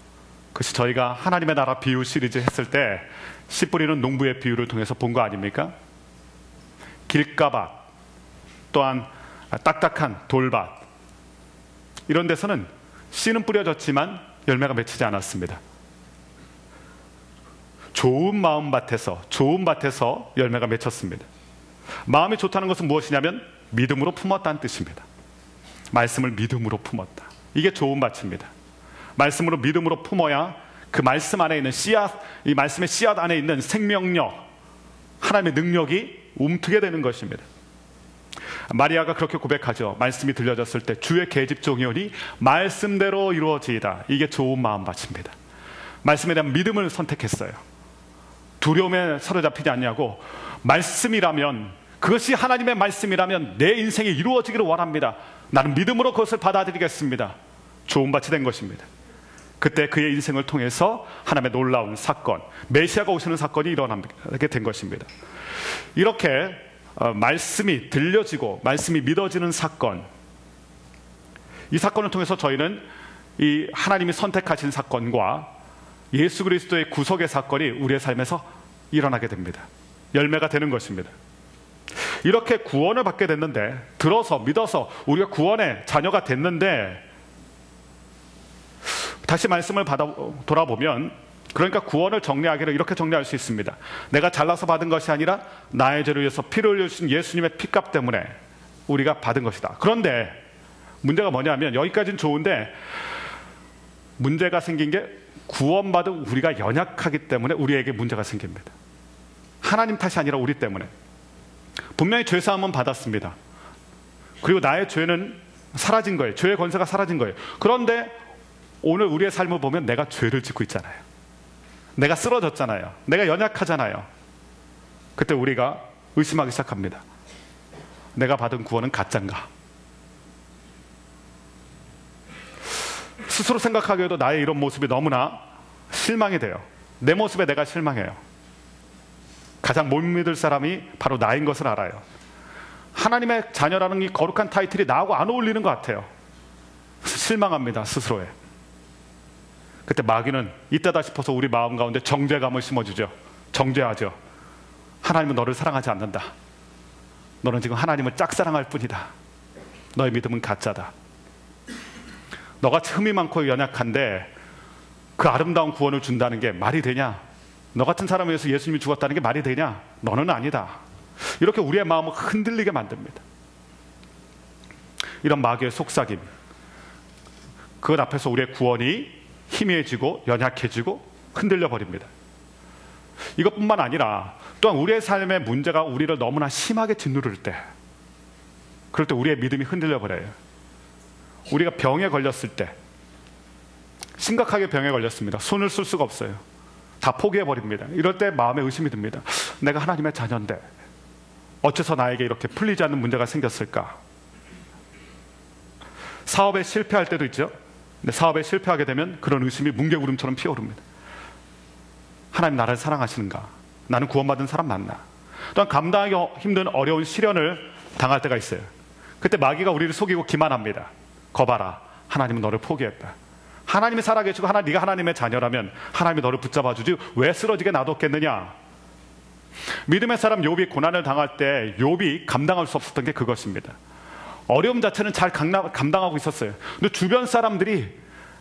그것이 저희가 하나님의 나라 비유 시리즈 했을 때 씨 뿌리는 농부의 비유를 통해서 본 거 아닙니까? 길가밭, 또한 딱딱한 돌밭, 이런 데서는 씨는 뿌려졌지만 열매가 맺히지 않았습니다. 좋은 마음밭에서, 좋은 밭에서 열매가 맺혔습니다. 마음이 좋다는 것은 무엇이냐면 믿음으로 품었다는 뜻입니다. 말씀을 믿음으로 품었다. 이게 좋은 밭입니다. 말씀으로 믿음으로 품어야 그 말씀 안에 있는 씨앗, 이 말씀의 씨앗 안에 있는 생명력, 하나님의 능력이 움트게 되는 것입니다. 마리아가 그렇게 고백하죠. 말씀이 들려졌을 때 주의 계집종이오니 말씀대로 이루어지이다. 이게 좋은 마음밭입니다. 말씀에 대한 믿음을 선택했어요. 두려움에 사로잡히지 않냐고, 말씀이라면, 그것이 하나님의 말씀이라면 내 인생이 이루어지기를 원합니다. 나는 믿음으로 그것을 받아들이겠습니다. 좋은 밭이 된 것입니다. 그때 그의 인생을 통해서 하나님의 놀라운 사건, 메시아가 오시는 사건이 일어나게 된 것입니다. 이렇게 말씀이 들려지고 말씀이 믿어지는 사건, 이 사건을 통해서 저희는 이 하나님이 선택하신 사건과 예수 그리스도의 구속의 사건이 우리의 삶에서 일어나게 됩니다. 열매가 되는 것입니다. 이렇게 구원을 받게 됐는데, 들어서 믿어서 우리가 구원의 자녀가 됐는데, 다시 말씀을 돌아보면, 그러니까 구원을 정리하기를 이렇게 정리할 수 있습니다. 내가 잘나서 받은 것이 아니라 나의 죄를 위해서 피를 흘려주신 예수님의 피값 때문에 우리가 받은 것이다. 그런데 문제가 뭐냐면, 여기까지는 좋은데 문제가 생긴 게 구원받은 우리가 연약하기 때문에 우리에게 문제가 생깁니다. 하나님 탓이 아니라 우리 때문에. 분명히 죄사함은 받았습니다. 그리고 나의 죄는 사라진 거예요. 죄의 권세가 사라진 거예요. 그런데 오늘 우리의 삶을 보면 내가 죄를 짓고 있잖아요. 내가 쓰러졌잖아요. 내가 연약하잖아요. 그때 우리가 의심하기 시작합니다. 내가 받은 구원은 가짜인가? 스스로 생각하기에도 나의 이런 모습이 너무나 실망이 돼요. 내 모습에 내가 실망해요. 가장 못 믿을 사람이 바로 나인 것을 알아요. 하나님의 자녀라는 이 거룩한 타이틀이 나하고 안 어울리는 것 같아요. 실망합니다, 스스로에. 그때 마귀는 이때다 싶어서 우리 마음 가운데 정죄감을 심어주죠. 정죄하죠. 하나님은 너를 사랑하지 않는다. 너는 지금 하나님을 짝사랑할 뿐이다. 너의 믿음은 가짜다. 너같이 흠이 많고 연약한데 그 아름다운 구원을 준다는 게 말이 되냐? 너 같은 사람을 위해서 예수님이 죽었다는 게 말이 되냐? 너는 아니다. 이렇게 우리의 마음을 흔들리게 만듭니다. 이런 마귀의 속삭임, 그것 앞에서 우리의 구원이 희미해지고 연약해지고 흔들려 버립니다. 이것뿐만 아니라 또한 우리의 삶의 문제가 우리를 너무나 심하게 짓누를 때, 그럴 때 우리의 믿음이 흔들려 버려요. 우리가 병에 걸렸을 때, 심각하게 병에 걸렸습니다. 손을 쓸 수가 없어요. 다 포기해 버립니다. 이럴 때 마음에 의심이 듭니다. 내가 하나님의 자녀인데 어째서 나에게 이렇게 풀리지 않는 문제가 생겼을까? 사업에 실패할 때도 있죠. 근데 사업에 실패하게 되면 그런 의심이 뭉게구름처럼 피어오릅니다. 하나님 나를 사랑하시는가? 나는 구원받은 사람 맞나? 또한 감당하기 힘든 어려운 시련을 당할 때가 있어요. 그때 마귀가 우리를 속이고 기만합니다. 거봐라, 하나님은 너를 포기했다. 하나님이 살아계시고 네가 하나님의 자녀라면 하나님이 너를 붙잡아 주지 왜 쓰러지게 놔뒀겠느냐? 믿음의 사람 욥이 고난을 당할 때 욥이 감당할 수 없었던 게 그것입니다. 어려움 자체는 잘 감당하고 있었어요. 근데 주변 사람들이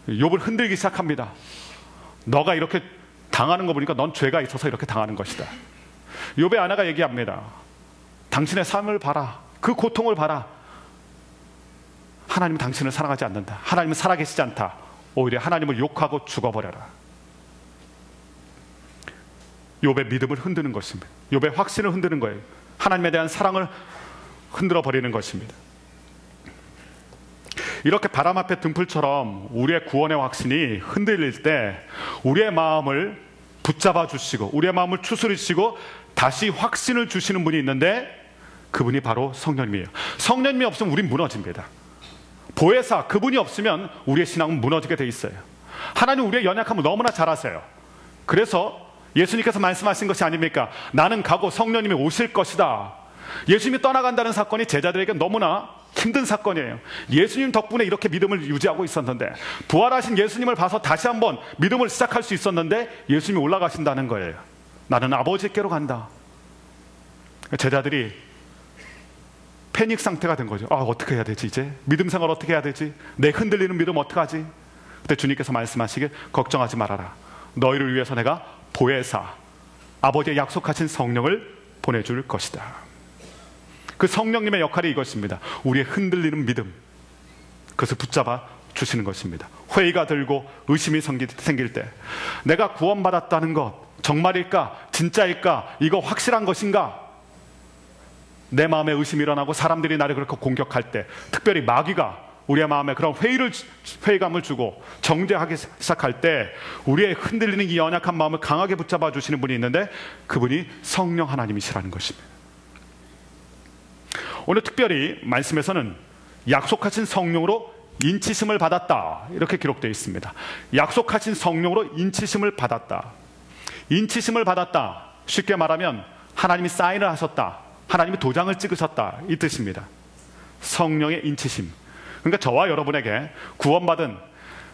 욥을 흔들기 시작합니다. 너가 이렇게 당하는 거 보니까 넌 죄가 있어서 이렇게 당하는 것이다. 욥의 아내가 얘기합니다. 당신의 삶을 봐라. 그 고통을 봐라. 하나님은 당신을 사랑하지 않는다. 하나님은 살아계시지 않다. 오히려 하나님을 욕하고 죽어버려라. 욥의 믿음을 흔드는 것입니다. 욥의 확신을 흔드는 거예요. 하나님에 대한 사랑을 흔들어 버리는 것입니다. 이렇게 바람 앞에 등불처럼 우리의 구원의 확신이 흔들릴 때 우리의 마음을 붙잡아 주시고 우리의 마음을 추스리시고 다시 확신을 주시는 분이 있는데 그분이 바로 성령님이에요. 성령님이 없으면 우린 무너집니다. 보혜사, 그분이 없으면 우리의 신앙은 무너지게 돼 있어요. 하나님 우리의 연약함을 너무나 잘 아세요. 그래서 예수님께서 말씀하신 것이 아닙니까? 나는 가고 성령님이 오실 것이다. 예수님이 떠나간다는 사건이 제자들에게 너무나 힘든 사건이에요. 예수님 덕분에 이렇게 믿음을 유지하고 있었는데, 부활하신 예수님을 봐서 다시 한번 믿음을 시작할 수 있었는데 예수님이 올라가신다는 거예요. 나는 아버지께로 간다. 제자들이 패닉 상태가 된 거죠. 어떻게 해야 되지 이제? 믿음 생활 어떻게 해야 되지? 내 흔들리는 믿음 어떡하지? 그때 주님께서 말씀하시길 걱정하지 말아라. 너희를 위해서 내가 보혜사, 아버지의 약속하신 성령을 보내줄 것이다. 그 성령님의 역할이 이것입니다. 우리의 흔들리는 믿음, 그것을 붙잡아 주시는 것입니다. 회의가 들고 의심이 생길 때 내가 구원받았다는 것 정말일까? 진짜일까? 이거 확실한 것인가? 내 마음에 의심이 일어나고 사람들이 나를 그렇게 공격할 때, 특별히 마귀가 우리의 마음에 그런 회의감을 주고 정죄하기 시작할 때 우리의 흔들리는 이 연약한 마음을 강하게 붙잡아 주시는 분이 있는데 그분이 성령 하나님이시라는 것입니다. 오늘 특별히 말씀에서는 약속하신 성령으로 인치심을 받았다 이렇게 기록되어 있습니다. 약속하신 성령으로 인치심을 받았다. 인치심을 받았다, 쉽게 말하면 하나님이 사인을 하셨다, 하나님이 도장을 찍으셨다 이 뜻입니다. 성령의 인치심. 그러니까 저와 여러분에게 구원받은,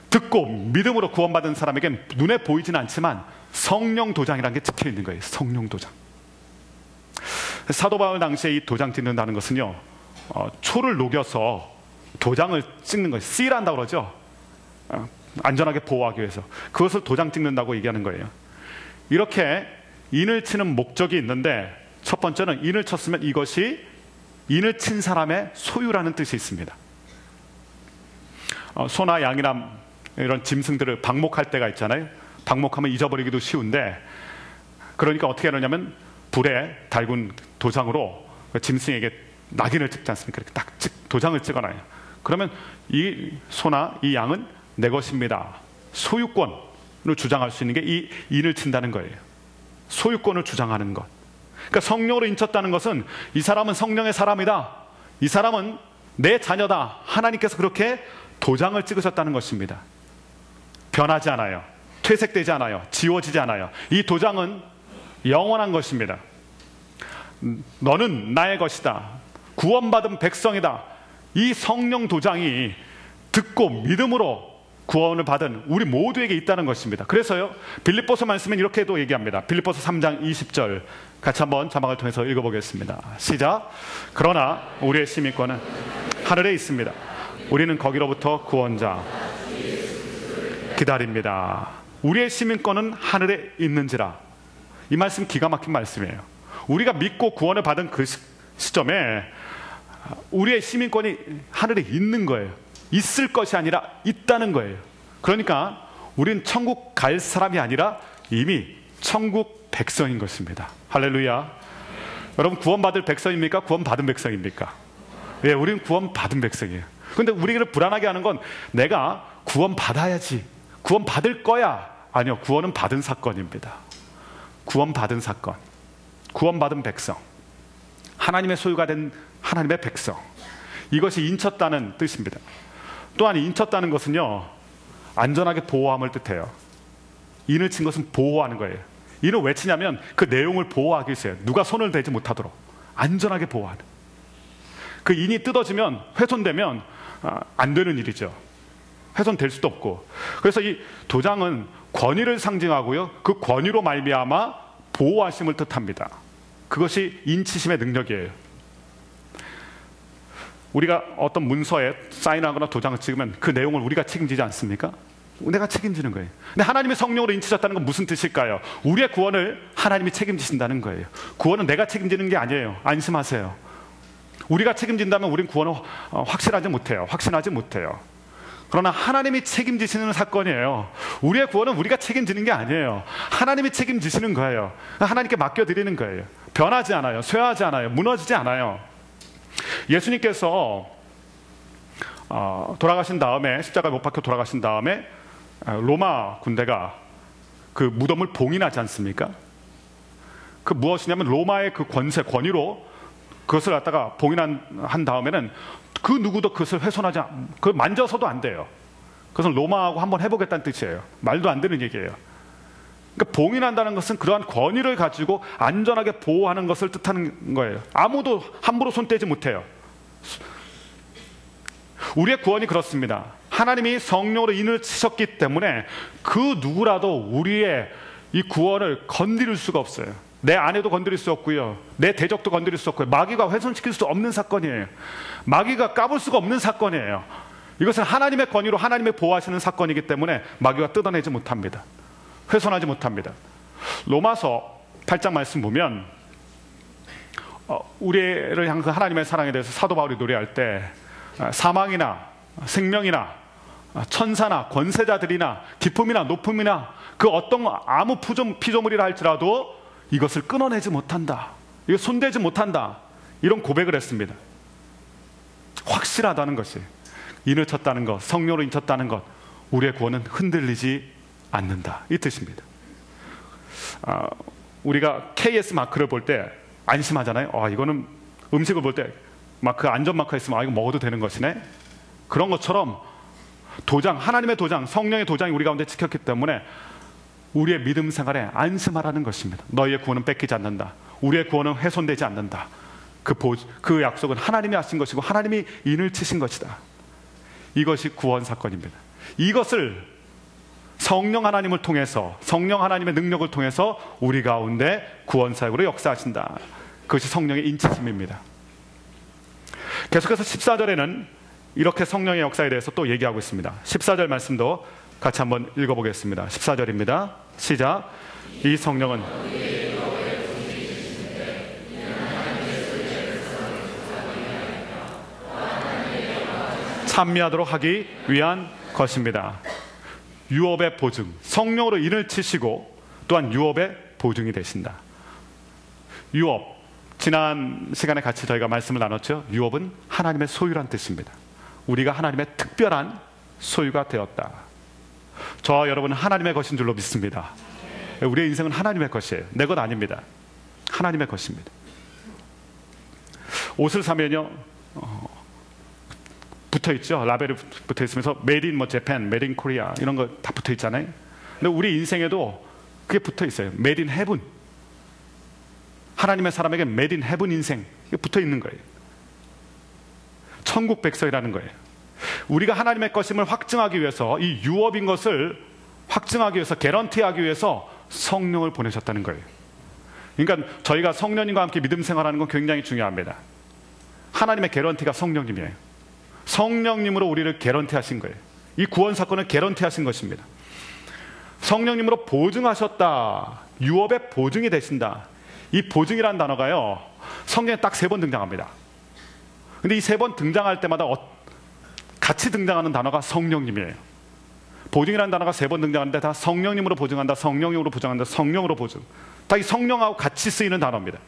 듣고 믿음으로 구원받은 사람에겐 눈에 보이지는 않지만 성령 도장이라는 게 찍혀 있는 거예요. 성령 도장. 사도 바울 당시에 이 도장 찍는다는 것은요, 초를 녹여서 도장을 찍는 거예요. 씨란다고 그러죠. 안전하게 보호하기 위해서 그것을 도장 찍는다고 얘기하는 거예요. 이렇게 인을 치는 목적이 있는데, 첫 번째는 인을 쳤으면 이것이 인을 친 사람의 소유라는 뜻이 있습니다. 소나 양이나 이런 짐승들을 방목할 때가 있잖아요. 방목하면 잊어버리기도 쉬운데, 그러니까 어떻게 하느냐면 불에 달군 도장으로 짐승에게 낙인을 찍지 않습니까? 이렇게 딱 도장을 찍어놔요. 그러면 이 소나 이 양은 내 것입니다. 소유권을 주장할 수 있는 게 이 인을 친다는 거예요. 소유권을 주장하는 것. 그러니까 성령으로 인쳤다는 것은 이 사람은 성령의 사람이다, 이 사람은 내 자녀다, 하나님께서 그렇게 도장을 찍으셨다는 것입니다. 변하지 않아요. 퇴색되지 않아요. 지워지지 않아요. 이 도장은 영원한 것입니다. 너는 나의 것이다. 구원받은 백성이다. 이 성령 도장이 듣고 믿음으로 구원을 받은 우리 모두에게 있다는 것입니다. 그래서요, 빌립보서 말씀은 이렇게도 얘기합니다. 빌립보서 3장 20절 같이 한번 자막을 통해서 읽어보겠습니다. 시작. 그러나 우리의 시민권은 하늘에 있습니다. 우리는 거기로부터 구원자 기다립니다. 우리의 시민권은 하늘에 있는지라. 이 말씀 기가 막힌 말씀이에요. 우리가 믿고 구원을 받은 그 시점에 우리의 시민권이 하늘에 있는 거예요. 있을 것이 아니라 있다는 거예요. 그러니까 우린 천국 갈 사람이 아니라 이미 천국 백성인 것입니다. 할렐루야. 여러분, 구원받을 백성입니까? 구원받은 백성입니까? 예, 우리는 구원받은 백성이에요. 근데 우리를 불안하게 하는 건 내가 구원받아야지, 구원받을 거야. 아니요, 구원은 받은 사건입니다. 구원받은 사건, 구원받은 백성, 하나님의 소유가 된 하나님의 백성, 이것이 인쳤다는 뜻입니다. 또한 인쳤다는 것은요, 안전하게 보호함을 뜻해요. 인을 친 것은 보호하는 거예요. 인을 왜 치냐면 그 내용을 보호하기 위해서요. 누가 손을 대지 못하도록 안전하게 보호하는. 그 인이 뜯어지면, 훼손되면 안 되는 일이죠. 훼손될 수도 없고. 그래서 이 도장은 권위를 상징하고요, 그 권위로 말미암아 보호하심을 뜻합니다. 그것이 인치심의 능력이에요. 우리가 어떤 문서에 사인하거나 도장을 찍으면 그 내용을 우리가 책임지지 않습니까? 내가 책임지는 거예요. 근데 하나님의 성령으로 인치셨다는 건 무슨 뜻일까요? 우리의 구원을 하나님이 책임지신다는 거예요. 구원은 내가 책임지는 게 아니에요. 안심하세요. 우리가 책임진다면 우린 구원을 확신하지 못해요. 그러나 하나님이 책임지시는 사건이에요. 우리의 구원은 우리가 책임지는 게 아니에요. 하나님이 책임지시는 거예요. 하나님께 맡겨드리는 거예요. 변하지 않아요. 쇠하지 않아요. 무너지지 않아요. 예수님께서 돌아가신 다음에, 십자가에 못 박혀 돌아가신 다음에 로마 군대가 그 무덤을 봉인하지 않습니까? 그 무엇이냐면 로마의 그 권위로 그것을 갖다가 봉인한 다음에는 그 누구도 그것을 훼손하지 그걸 만져서도 안 돼요. 그것은 로마하고 한번 해보겠다는 뜻이에요. 말도 안 되는 얘기예요. 그러니까 봉인한다는 것은 그러한 권위를 가지고 안전하게 보호하는 것을 뜻하는 거예요. 아무도 함부로 손대지 못해요. 우리의 구원이 그렇습니다. 하나님이 성령으로 인을 치셨기 때문에 그 누구라도 우리의 이 구원을 건드릴 수가 없어요. 내 아내도 건드릴 수 없고요, 내 대적도 건드릴 수 없고요, 마귀가 훼손시킬 수 없는 사건이에요. 마귀가 까볼 수가 없는 사건이에요. 이것은 하나님의 권위로 하나님의 보호하시는 사건이기 때문에 마귀가 뜯어내지 못합니다. 훼손하지 못합니다. 로마서 8장 말씀 보면 우리를 향한 하나님의 사랑에 대해서 사도 바울이 노래할 때 사망이나 생명이나 천사나 권세자들이나 기쁨이나 높음이나 그 어떤 아무 피조물이라 할지라도 이것을 끊어내지 못한다, 이거 손대지 못한다, 이런 고백을 했습니다. 확실하다는 것이, 인을 쳤다는 것, 성령으로 인쳤다는 것, 우리의 구원은 흔들리지 않는다, 이 뜻입니다. 우리가 KS 마크를 볼 때 안심하잖아요. 이거는 음식을 볼 때 막 그 안전 마크가 있으면 이거 먹어도 되는 것이네. 그런 것처럼 도장, 하나님의 도장, 성령의 도장이 우리 가운데 찍혔기 때문에 우리의 믿음 생활에 안심하라는 것입니다. 너희의 구원은 뺏기지 않는다. 우리의 구원은 훼손되지 않는다. 그 약속은 하나님이 하신 것이고 하나님이 인을 치신 것이다. 이것이 구원 사건입니다. 이것을 성령 하나님을 통해서, 성령 하나님의 능력을 통해서 우리 가운데 구원 사역으로 역사하신다. 그것이 성령의 인치심입니다. 계속해서 14절에는 이렇게 성령의 역사에 대해서 또 얘기하고 있습니다. 14절 말씀도 같이 한번 읽어보겠습니다. 14절입니다. 시작. 이 성령은 찬미하도록 하기 위한 것입니다. 유업의 보증, 성령으로 인을 치시고 또한 유업의 보증이 되신다. 유업, 지난 시간에 같이 저희가 말씀을 나눴죠. 유업은 하나님의 소유란 뜻입니다. 우리가 하나님의 특별한 소유가 되었다. 저와 여러분은 하나님의 것인 줄로 믿습니다. 우리의 인생은 하나님의 것이에요. 내 것 아닙니다. 하나님의 것입니다. 옷을 사면요, 붙어있죠. 라벨이 붙어있으면서 Made in Japan, Made in Korea 이런 거 다 붙어있잖아요. 근데 우리 인생에도 그게 붙어있어요. Made in Heaven. 하나님의 사람에게 메드 인 헤븐 인생 붙어 있는 거예요. 천국 백성이라는 거예요. 우리가 하나님의 것임을 확증하기 위해서, 이 유업인 것을 확증하기 위해서, 개런티하기 위해서 성령을 보내셨다는 거예요. 그러니까 저희가 성령님과 함께 믿음 생활하는 건 굉장히 중요합니다. 하나님의 개런티가 성령님이에요. 성령님으로 우리를 개런티하신 거예요. 이 구원 사건을 개런티하신 것입니다. 성령님으로 보증하셨다. 유업의 보증이 되신다. 이 보증이라는 단어가요, 성경에 딱 3번 등장합니다. 근데 이 3번 등장할 때마다 같이 등장하는 단어가 성령님이에요. 보증이라는 단어가 3번 등장하는데 다 성령님으로 보증한다, 성령님으로 보증한다, 성령으로 보증. 다 이 성령하고 같이 쓰이는 단어입니다.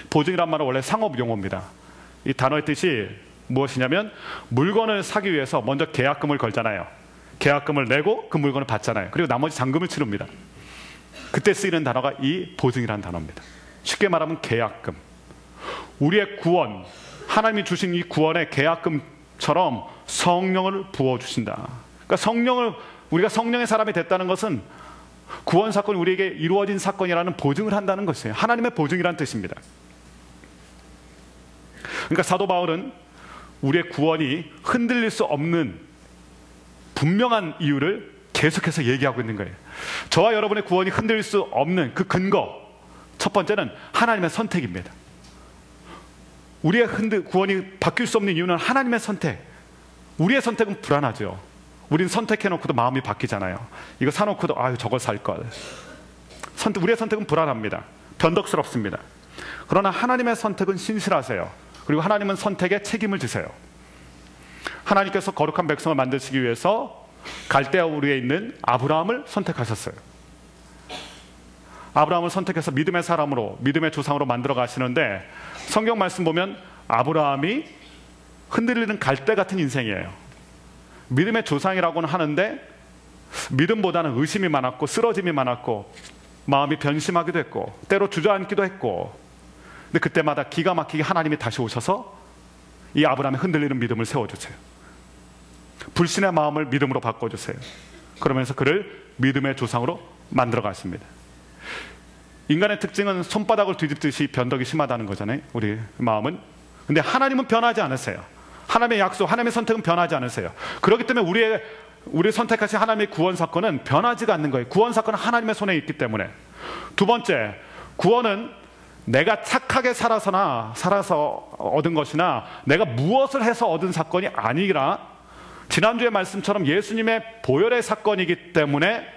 보증이란 말은 원래 상업 용어입니다. 이 단어의 뜻이 무엇이냐면, 물건을 사기 위해서 먼저 계약금을 걸잖아요. 계약금을 내고 그 물건을 받잖아요. 그리고 나머지 잔금을 치릅니다. 그때 쓰이는 단어가 이 보증이라는 단어입니다. 쉽게 말하면 계약금. 우리의 구원, 하나님이 주신 이 구원의 계약금처럼 성령을 부어주신다. 그러니까 우리가 성령의 사람이 됐다는 것은 구원 사건이 우리에게 이루어진 사건이라는 보증을 한다는 것이에요. 하나님의 보증이라는 뜻입니다. 그러니까 사도 바울은 우리의 구원이 흔들릴 수 없는 분명한 이유를 계속해서 얘기하고 있는 거예요. 저와 여러분의 구원이 흔들릴 수 없는 그 근거, 첫 번째는 하나님의 선택입니다. 우리의 구원이 바뀔 수 없는 이유는 하나님의 선택. 우리의 선택은 불안하죠. 우리는 선택해놓고도 마음이 바뀌잖아요. 이거 사놓고도 저걸 살걸. 우리의 선택은 불안합니다. 변덕스럽습니다. 그러나 하나님의 선택은 신실하세요. 그리고 하나님은 선택에 책임을 지세요. 하나님께서 거룩한 백성을 만드시기 위해서 갈대아 우르에 있는 아브라함을 선택하셨어요. 아브라함을 선택해서 믿음의 사람으로, 믿음의 조상으로 만들어 가시는데, 성경 말씀 보면 아브라함이 흔들리는 갈대 같은 인생이에요. 믿음의 조상이라고는 하는데 믿음보다는 의심이 많았고 쓰러짐이 많았고 마음이 변심하기도 했고 때로 주저앉기도 했고, 근데 그때마다 기가 막히게 하나님이 다시 오셔서 이 아브라함의 흔들리는 믿음을 세워주세요. 불신의 마음을 믿음으로 바꿔주세요. 그러면서 그를 믿음의 조상으로 만들어 가십니다. 인간의 특징은 손바닥을 뒤집듯이 변덕이 심하다는 거잖아요. 우리 마음은. 근데 하나님은 변하지 않으세요. 하나님의 약속, 하나님의 선택은 변하지 않으세요. 그렇기 때문에 우리를 선택하신 하나님의 구원 사건은 변하지가 않는 거예요. 구원 사건은 하나님의 손에 있기 때문에. 두 번째, 구원은 내가 착하게 살아서 얻은 것이나 내가 무엇을 해서 얻은 사건이 아니라 지난주의 말씀처럼 예수님의 보혈의 사건이기 때문에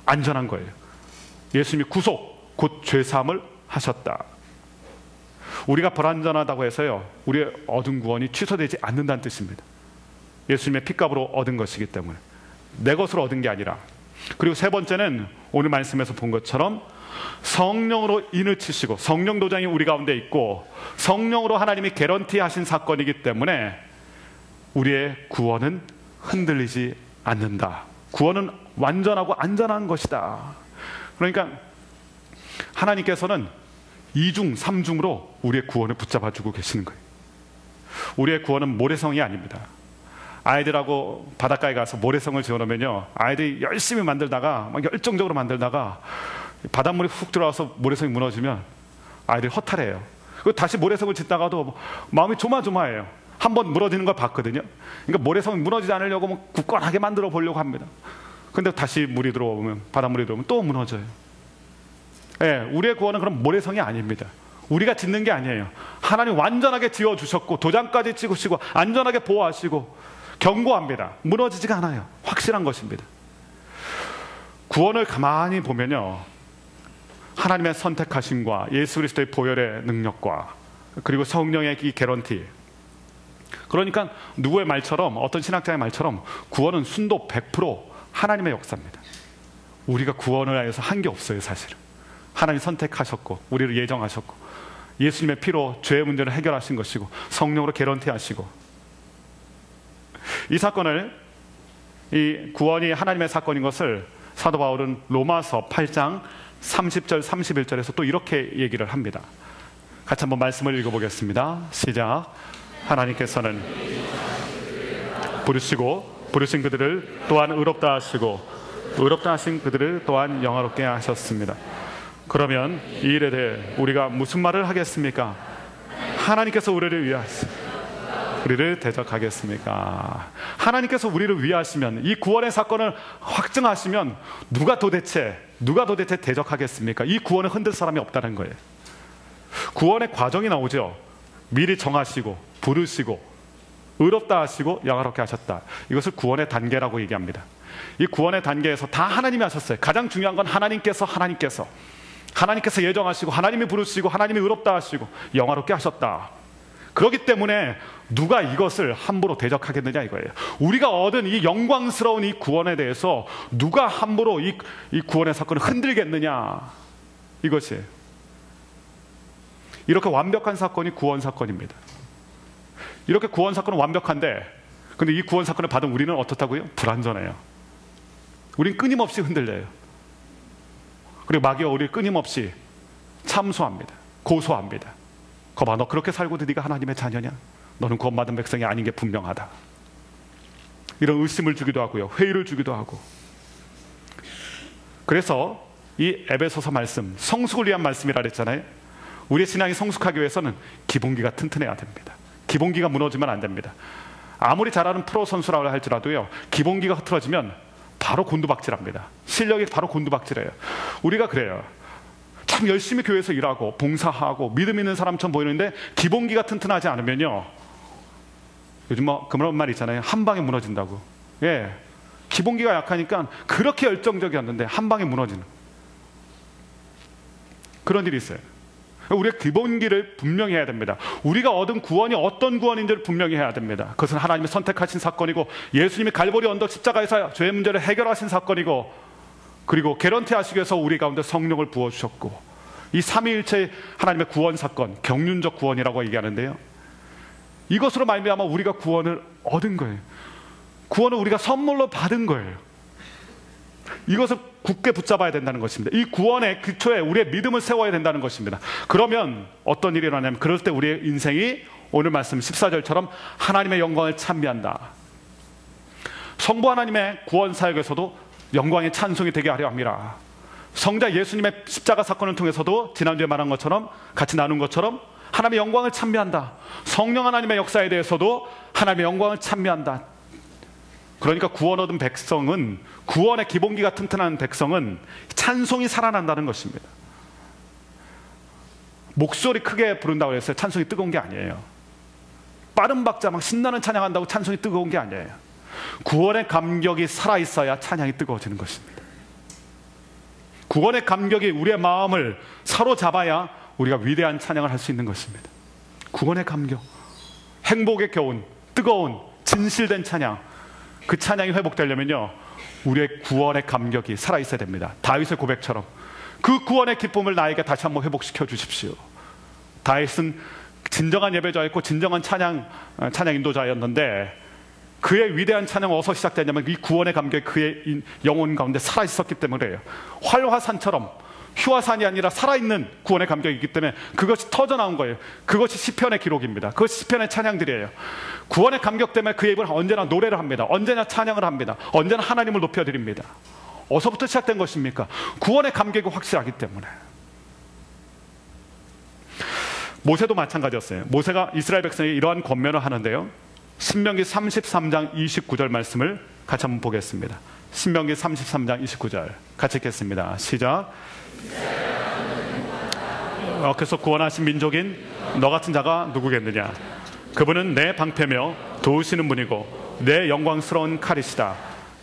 안전한 거예요. 예수님이 구속, 곧 죄사함을 하셨다. 우리가 불완전하다고 해서요, 우리의 얻은 구원이 취소되지 않는다는 뜻입니다. 예수님의 핏값으로 얻은 것이기 때문에 내 것으로 얻은 게 아니라. 그리고 세 번째는 오늘 말씀에서 본 것처럼 성령으로 인을 치시고 성령 도장이 우리 가운데 있고 성령으로 하나님이 개런티 하신 사건이기 때문에 우리의 구원은 흔들리지 않는다. 구원은 완전하고 안전한 것이다. 그러니까 하나님께서는 2중, 3중으로 우리의 구원을 붙잡아주고 계시는 거예요. 우리의 구원은 모래성이 아닙니다. 아이들하고 바닷가에 가서 모래성을 지어놓으면요, 아이들이 열심히 만들다가 막 열정적으로 만들다가 바닷물이 훅 들어와서 모래성이 무너지면 아이들이 허탈해요. 그리고 다시 모래성을 짓다가도 마음이 조마조마해요. 한번 무너지는 걸 봤거든요. 그러니까 모래성이 무너지지 않으려고 굳건하게 만들어 보려고 합니다. 근데 다시 물이 들어오면, 바닷물이 들어오면 또 무너져요. 우리의 구원은 그럼 모래성이 아닙니다. 우리가 짓는 게 아니에요. 하나님 완전하게 지어주셨고 도장까지 찍으시고 안전하게 보호하시고 견고합니다. 무너지지가 않아요. 확실한 것입니다. 구원을 가만히 보면요, 하나님의 선택하심과 예수 그리스도의 보혈의 능력과 그리고 성령의 이 개런티, 그러니까 누구의 말처럼, 어떤 신학자의 말처럼 구원은 순도 100% 하나님의 역사입니다. 우리가 구원을 위해서 한 게 없어요. 사실은 하나님이 선택하셨고 우리를 예정하셨고 예수님의 피로 죄의 문제를 해결하신 것이고 성령으로 개런티하시고, 이 사건을, 이 구원이 하나님의 사건인 것을 사도 바울은 로마서 8장 30절 31절에서 또 이렇게 얘기를 합니다. 같이 한번 말씀을 읽어보겠습니다. 시작. 하나님께서는 부르신 그들을 또한 의롭다 하시고 의롭다 하신 그들을 또한 영화롭게 하셨습니다. 그러면 이 일에 대해 우리가 무슨 말을 하겠습니까? 하나님께서 우리를 위하시고 우리를 대적하겠습니까? 하나님께서 우리를 위하시면, 이 구원의 사건을 확증하시면 누가 도대체 대적하겠습니까? 이 구원을 흔들 사람이 없다는 거예요. 구원의 과정이 나오죠. 미리 정하시고 부르시고 의롭다 하시고 영화롭게 하셨다. 이것을 구원의 단계라고 얘기합니다. 이 구원의 단계에서 다 하나님이 하셨어요. 가장 중요한 건 하나님께서 예정하시고, 하나님이 부르시고, 하나님이 의롭다 하시고 영화롭게 하셨다. 그렇기 때문에 누가 이것을 함부로 대적하겠느냐 이거예요. 우리가 얻은 이 영광스러운 이 구원에 대해서 누가 함부로 이 구원의 사건을 흔들겠느냐, 이것이. 이렇게 완벽한 사건이 구원 사건입니다. 이렇게 구원 사건은 완벽한데, 근데 이 구원 사건을 받은 우리는 어떻다고요? 불완전해요. 우린 끊임없이 흔들려요. 그리고 마귀가 우리를 끊임없이 참소합니다. 고소합니다. 거봐, 너 그렇게 살고도 네가 하나님의 자녀냐? 너는 구원받은 백성이 아닌 게 분명하다. 이런 의심을 주기도 하고요, 회의를 주기도 하고. 그래서 이 에베소서 말씀, 성숙을 위한 말씀이라 그랬잖아요. 우리의 신앙이 성숙하기 위해서는 기본기가 튼튼해야 됩니다. 기본기가 무너지면 안 됩니다. 아무리 잘하는 프로 선수라고 할지라도요, 기본기가 흐트러지면 바로 곤두박질합니다. 실력이 바로 곤두박질해요. 우리가 그래요. 참 열심히 교회에서 일하고 봉사하고 믿음 있는 사람처럼 보이는데 기본기가 튼튼하지 않으면요, 요즘 뭐 그런 말 있잖아요. 한 방에 무너진다고. 예, 기본기가 약하니까 그렇게 열정적이었는데 한 방에 무너지는 그런 일이 있어요. 우리가 기본기를 분명히 해야 됩니다. 우리가 얻은 구원이 어떤 구원인지를 분명히 해야 됩니다. 그것은 하나님이 선택하신 사건이고, 예수님이 갈보리 언덕 십자가에서 죄의 문제를 해결하신 사건이고, 그리고 개런티 하시기 위해서 우리 가운데 성령을 부어주셨고, 이 삼위일체의 하나님의 구원 사건, 경륜적 구원이라고 얘기하는데요, 이것으로 말미암아 우리가 구원을 얻은 거예요. 구원을 우리가 선물로 받은 거예요. 이것을 굳게 붙잡아야 된다는 것입니다. 이 구원의 기초에 우리의 믿음을 세워야 된다는 것입니다. 그러면 어떤 일이 일어나냐면, 그럴 때 우리의 인생이 오늘 말씀 14절처럼 하나님의 영광을 찬미한다. 성부 하나님의 구원 사역에서도 영광의 찬송이 되게 하려 함이라. 성자 예수님의 십자가 사건을 통해서도 지난주에 말한 것처럼, 같이 나눈 것처럼 하나님의 영광을 찬미한다. 성령 하나님의 역사에 대해서도 하나님의 영광을 찬미한다. 그러니까 구원 얻은 백성은, 구원의 기본기가 튼튼한 백성은 찬송이 살아난다는 것입니다. 목소리 크게 부른다고 했어요. 찬송이 뜨거운 게 아니에요. 빠른 박자 막 신나는 찬양한다고 찬송이 뜨거운 게 아니에요. 구원의 감격이 살아있어야 찬양이 뜨거워지는 것입니다. 구원의 감격이 우리의 마음을 사로잡아야 우리가 위대한 찬양을 할 수 있는 것입니다. 구원의 감격, 행복의 교훈, 뜨거운 진실된 찬양, 그 찬양이 회복되려면요, 우리의 구원의 감격이 살아있어야 됩니다. 다윗의 고백처럼 그 구원의 기쁨을 나에게 다시 한번 회복시켜 주십시오. 다윗은 진정한 예배자였고 진정한 찬양 인도자였는데, 그의 위대한 찬양은 어디서 시작되냐면 이 구원의 감격이 그의 영혼 가운데 살아있었기 때문에요. 활화산처럼, 휴화산이 아니라 살아있는 구원의 감격이기 때문에 그것이 터져나온 거예요. 그것이 시편의 기록입니다. 그것이 시편의 찬양들이에요. 구원의 감격 때문에 그의 입은 언제나 노래를 합니다. 언제나 찬양을 합니다. 언제나 하나님을 높여드립니다. 어디서부터 시작된 것입니까? 구원의 감격이 확실하기 때문에. 모세도 마찬가지였어요. 모세가 이스라엘 백성에게 이러한 권면을 하는데요, 신명기 33장 29절 말씀을 같이 한번 보겠습니다. 신명기 33장 29절 같이 읽겠습니다. 시작. 그래서 구원하신 민족인 너 같은 자가 누구겠느냐? 그분은 내 방패며 도우시는 분이고 내 영광스러운 칼이시다.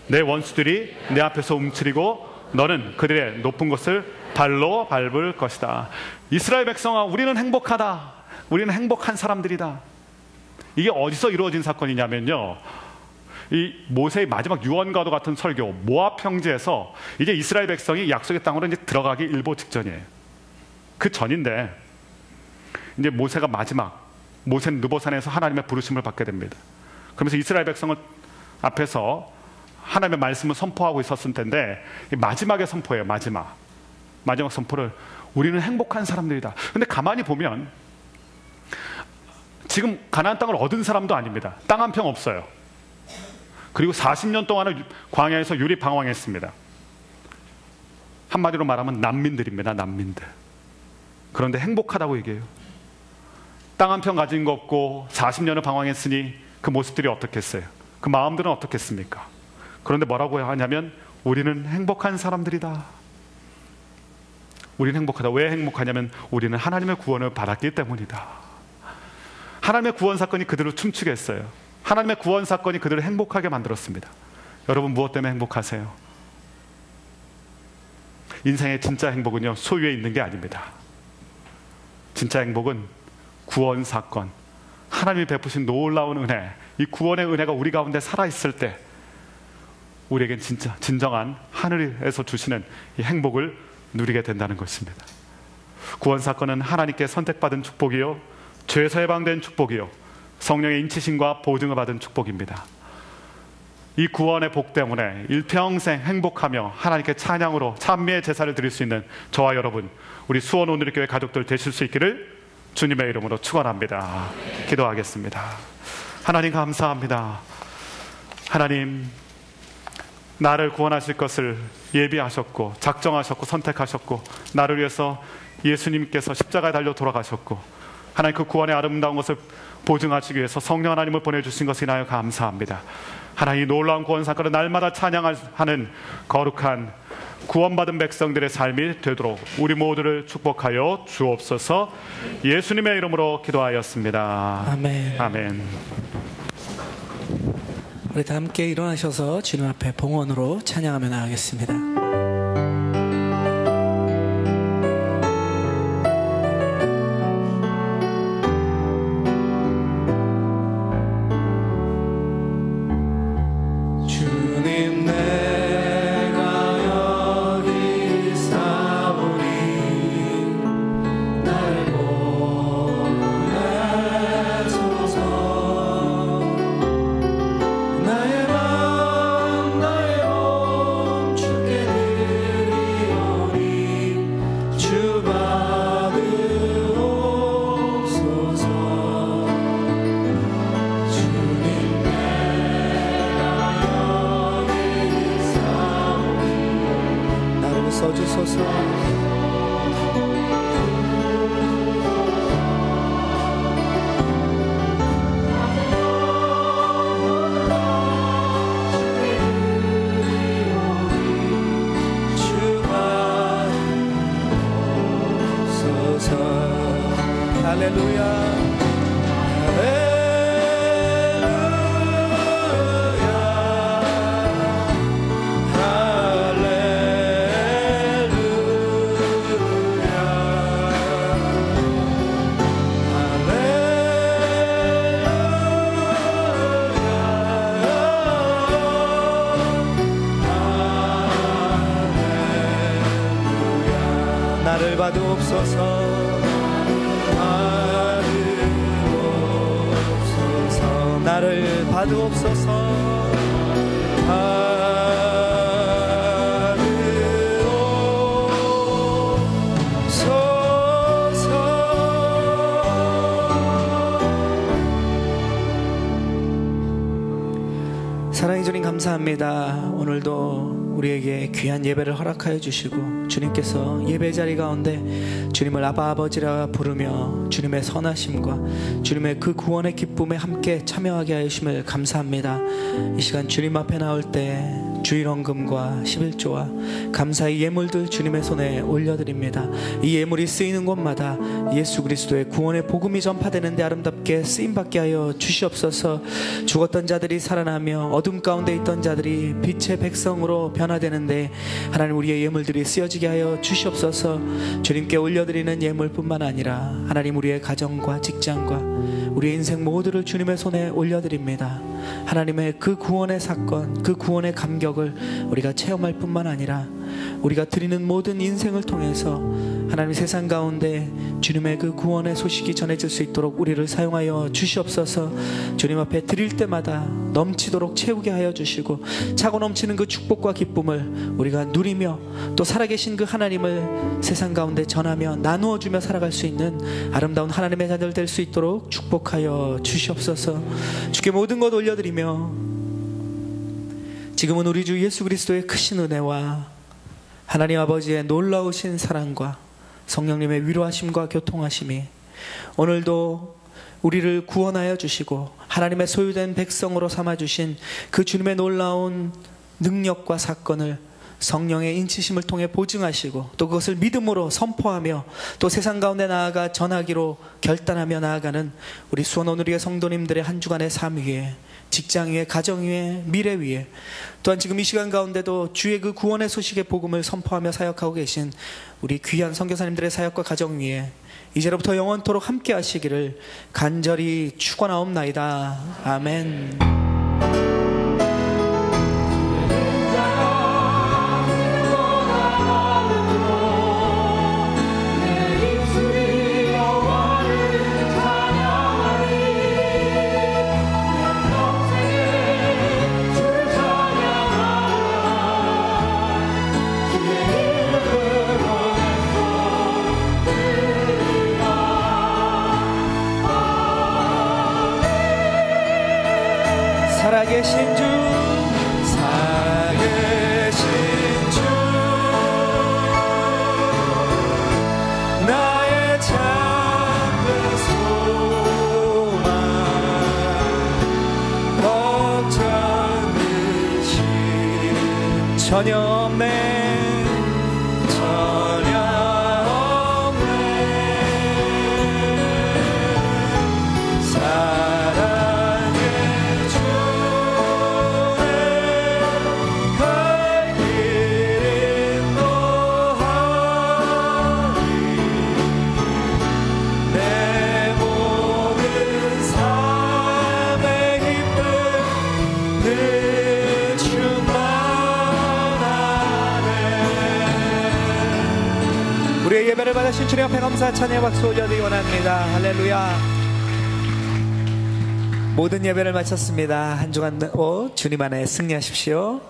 내 원수들이 내 앞에서 움츠리고 너는 그들의 높은 곳을 발로 밟을 것이다. 이스라엘 백성아, 우리는 행복하다. 우리는 행복한 사람들이다. 이게 어디서 이루어진 사건이냐면요, 이 모세의 마지막 유언과도 같은 설교, 모압 평지에서 이제 이스라엘 백성이 약속의 땅으로 이제 들어가기 일보 직전이에요. 그 전인데 이제 모세가 모세는 느보산에서 하나님의 부르심을 받게 됩니다. 그러면서 이스라엘 백성을 앞에서 하나님의 말씀을 선포하고 있었을 텐데, 마지막에 선포해요. 마지막 선포를, 우리는 행복한 사람들이다. 근데 가만히 보면 지금 가나안 땅을 얻은 사람도 아닙니다. 땅 한 평 없어요. 그리고 40년 동안은 광야에서 유리방황했습니다. 한마디로 말하면 난민들입니다. 난민들. 그런데 행복하다고 얘기해요. 땅 한 평 가진 거 없고 40년을 방황했으니 그 모습들이 어떻겠어요? 그 마음들은 어떻겠습니까? 그런데 뭐라고 하냐면 우리는 행복한 사람들이다. 우리는 행복하다. 왜 행복하냐면 우리는 하나님의 구원을 받았기 때문이다. 하나님의 구원 사건이 그들을 춤추게 했어요. 하나님의 구원 사건이 그들을 행복하게 만들었습니다. 여러분 무엇 때문에 행복하세요? 인생의 진짜 행복은요, 소유에 있는 게 아닙니다. 진짜 행복은 구원 사건, 하나님이 베푸신 놀라운 은혜, 이 구원의 은혜가 우리 가운데 살아있을 때 우리에겐 진정한 하늘에서 주시는 이 행복을 누리게 된다는 것입니다. 구원 사건은 하나님께 선택받은 축복이요, 죄에서 해방된 축복이요, 성령의 인치심과 보증을 받은 축복입니다. 이 구원의 복 때문에 일평생 행복하며 하나님께 찬양으로 찬미의 제사를 드릴 수 있는 저와 여러분, 우리 수원 오늘교회 가족들 되실 수 있기를 주님의 이름으로 축원합니다. 기도하겠습니다. 하나님 감사합니다. 하나님, 나를 구원하실 것을 예비하셨고 작정하셨고 선택하셨고 나를 위해서 예수님께서 십자가에 달려 돌아가셨고 하나님 그 구원의 아름다운 것을 보증하시기 위해서 성령 하나님을 보내주신 것에 인하여 감사합니다. 하나님, 이 놀라운 구원 사건을 날마다 찬양하는 거룩한 구원받은 백성들의 삶이 되도록 우리 모두를 축복하여 주옵소서. 예수님의 이름으로 기도하였습니다. 아멘. 아멘. 우리 다 함께 일어나셔서 주님 앞에 봉헌으로 찬양하며 나가겠습니다. 나를 받으옵소서. 나를 받으옵소서. 사랑해 주님 감사합니다. 오늘도 우리에게 귀한 예배를 허락하여 주시고 주님께서 예배 자리 가운데 주님을 아바 아버지라 부르며 주님의 선하심과 주님의 그 구원의 기쁨에 함께 참여하게 하심을 감사합니다. 이 시간 주님 앞에 나올 때 주일 헌금과 11조와 감사의 예물들 주님의 손에 올려드립니다. 이 예물이 쓰이는 곳마다 예수 그리스도의 구원의 복음이 전파되는 데 아름답게 쓰임받게 하여 주시옵소서. 죽었던 자들이 살아나며 어둠 가운데 있던 자들이 빛의 백성으로 변화되는데 하나님, 우리의 예물들이 쓰여지게 하여 주시옵소서. 주님께 올려드리는 예물뿐만 아니라 하나님, 우리의 가정과 직장과 우리의 인생 모두를 주님의 손에 올려드립니다. 하나님의 그 구원의 사건, 그 구원의 감격을 우리가 체험할 뿐만 아니라 우리가 드리는 모든 인생을 통해서 하나님, 세상 가운데 주님의 그 구원의 소식이 전해질 수 있도록 우리를 사용하여 주시옵소서. 주님 앞에 드릴 때마다 넘치도록 채우게 하여 주시고 차고 넘치는 그 축복과 기쁨을 우리가 누리며 또 살아계신 그 하나님을 세상 가운데 전하며 나누어 주며 살아갈 수 있는 아름다운 하나님의 자녀들 될 수 있도록 축복하여 주시옵소서. 주께 모든 것 올려드리며 지금은 우리 주 예수 그리스도의 크신 은혜와 하나님 아버지의 놀라우신 사랑과 성령님의 위로하심과 교통하심이 오늘도 우리를 구원하여 주시고 하나님의 소유된 백성으로 삼아주신 그 주님의 놀라운 능력과 사건을 성령의 인치심을 통해 보증하시고 또 그것을 믿음으로 선포하며 또 세상 가운데 나아가 전하기로 결단하며 나아가는 우리 수원오누리의 성도님들의 한 주간의 삶 위에, 직장 위에, 가정 위에, 미래 위에, 또한 지금 이 시간 가운데도 주의 그 구원의 소식의 복음을 선포하며 사역하고 계신 우리 귀한 선교사님들의 사역과 가정 위에 이제로부터 영원토록 함께 하시기를 간절히 축원하옵나이다. 아멘. 살아계신 주, 살아계신 주, 나의 참된 소망, 걱정 근심 전혀 없네. 우리의 예배를 받으신 주님 앞에 감사 찬양 박수 올려드리기 원합니다. 할렐루야. 모든 예배를 마쳤습니다. 한 주간 주님 안에 승리하십시오.